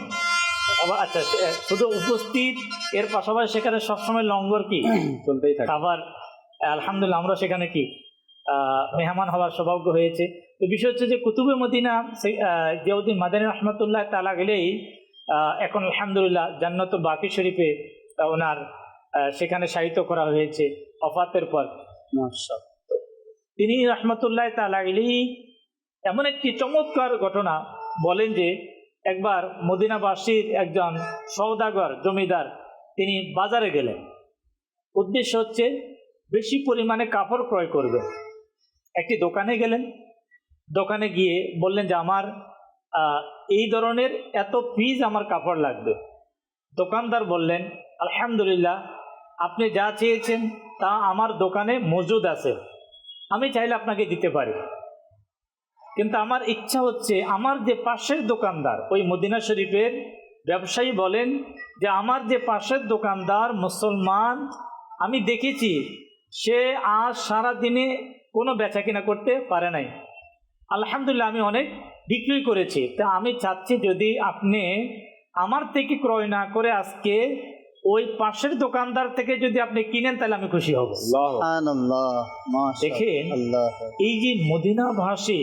আবার আচ্ছা, শুধু উপস্থিত, এর পাশাপাশি সেখানে সবসময় লঙ্গর কি চলতেই থাকে। আবার আলহামদুলিল্লাহ আমরা সেখানে কি মেহমান হওয়ার সৌভাগ্য হয়েছে। তো বিষয় হচ্ছে যে কুতুবে মদিনা জিয়াউদ্দিন মাদানী রহমতুল্লাহ তাআলা গেলেই এখন আলহামদুলিল্লাহ জান্নাতুল বাকি শরীফে ওনার সেখানে শায়িত করা হয়েছে ওফাতের পর। তিনি রহমতুল্লাহ তাআলা আলাইহি এমন একটি চমৎকার ঘটনা বলেন যে একবার মদিনাবাসীর একজন সওদাগর জমিদার তিনি বাজারে গেলেন, উদ্দেশ্য হচ্ছে বেশি পরিমাণে কাপড় ক্রয় করবে। একটি দোকানে গেলেন, দোকানে গিয়ে বললেন যে আমার এই ধরনের এত পিস আমার কাপড় লাগবে। দোকানদার বললেন আলহামদুলিল্লাহ আপনি যা চেয়েছেন তা আমার দোকানে মজুদ আছে, আমি চাইলে আপনাকে দিতে পারি, কিন্তু আমার ইচ্ছা হচ্ছে আমার যে পাশের দোকানদার ওই মদিনা শরীফের ব্যবসায়ী বলেন যে আমার যে পাশের দোকানদার মুসলমান, আমি দেখেছি সে আজ সারা দিনে কোনো বেচা কিনা করতে পারে নাই, আলহামদুলিল্লাহ আমি অনেক বিক্রি করেছি, তা আমি চাচ্ছি যদি আপনি আমার থেকে ক্রয় না করে আজকে ওই পাশের দোকানদার থেকে যদি আপনি কিনেন তাহলে আমি খুশি হব। দেখেন এই যে মদিনাবাসী,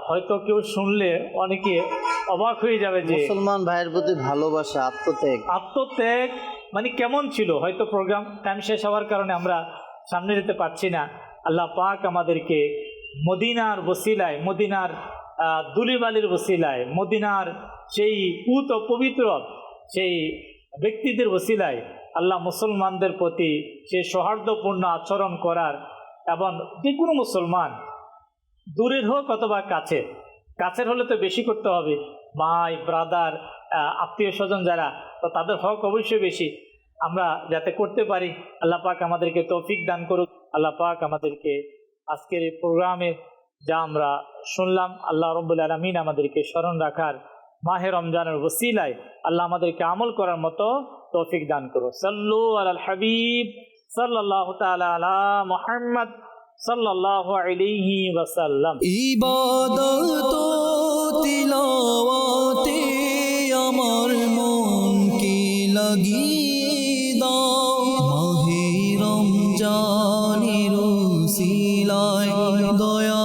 হয়তো কেউ শুনলে অনেকে অবাক হয়ে যাবে যে মুসলমান ভাইয়ের প্রতি ভালোবাসা, আত্মত্যাগ মানে কেমন ছিল। হয়তো প্রোগ্রাম টাইম শেষ হওয়ার কারণে আমরা সামনে যেতে পারছি না। আল্লাহ পাক আমাদেরকে মদিনার ওসিলায়, মদিনার দুলিবালির ওসিলায়, মদিনার সেই পুত ও পবিত্র সেই ব্যক্তিদের ওসিলায় আল্লাহ মুসলমানদের প্রতি সেই সৌহার্দ্যপূর্ণ আচরণ করার, এবং যে কোনো মুসলমান দূরের হোক অথবা কাছের হলে তো বেশি করতে হবে, ভাই ব্রাদার আত্মীয় স্বজন যারা, তো তাদের হক অবশ্যই বেশি আমরা যাতে করতে পারি। আল্লাহ পাক আমাদেরকে তৌফিক দান করুক। আল্লাহ পাক আমাদেরকে আজকের এই প্রোগ্রামে যা আমরা শুনলাম, আল্লাহ রাব্বুল আলামিন আমাদেরকে স্মরণ রাখার, মাহে রমজানের ওসিলায় আল্লাহ আমাদেরকে আমল করার মতো তৌফিক দান করুন। সাল্লু আলাল হাবিব সাল্লাল্লাহু তাআলা আলা মুহাম্মদ সাল্লাল্লাহু আলাইহি ওয়াসাল্লাম। ইবাদত তিলাওয়াতে আমার মনকে লাগিয়ে দাও, মাহে রমজানের উসিলায় দয়া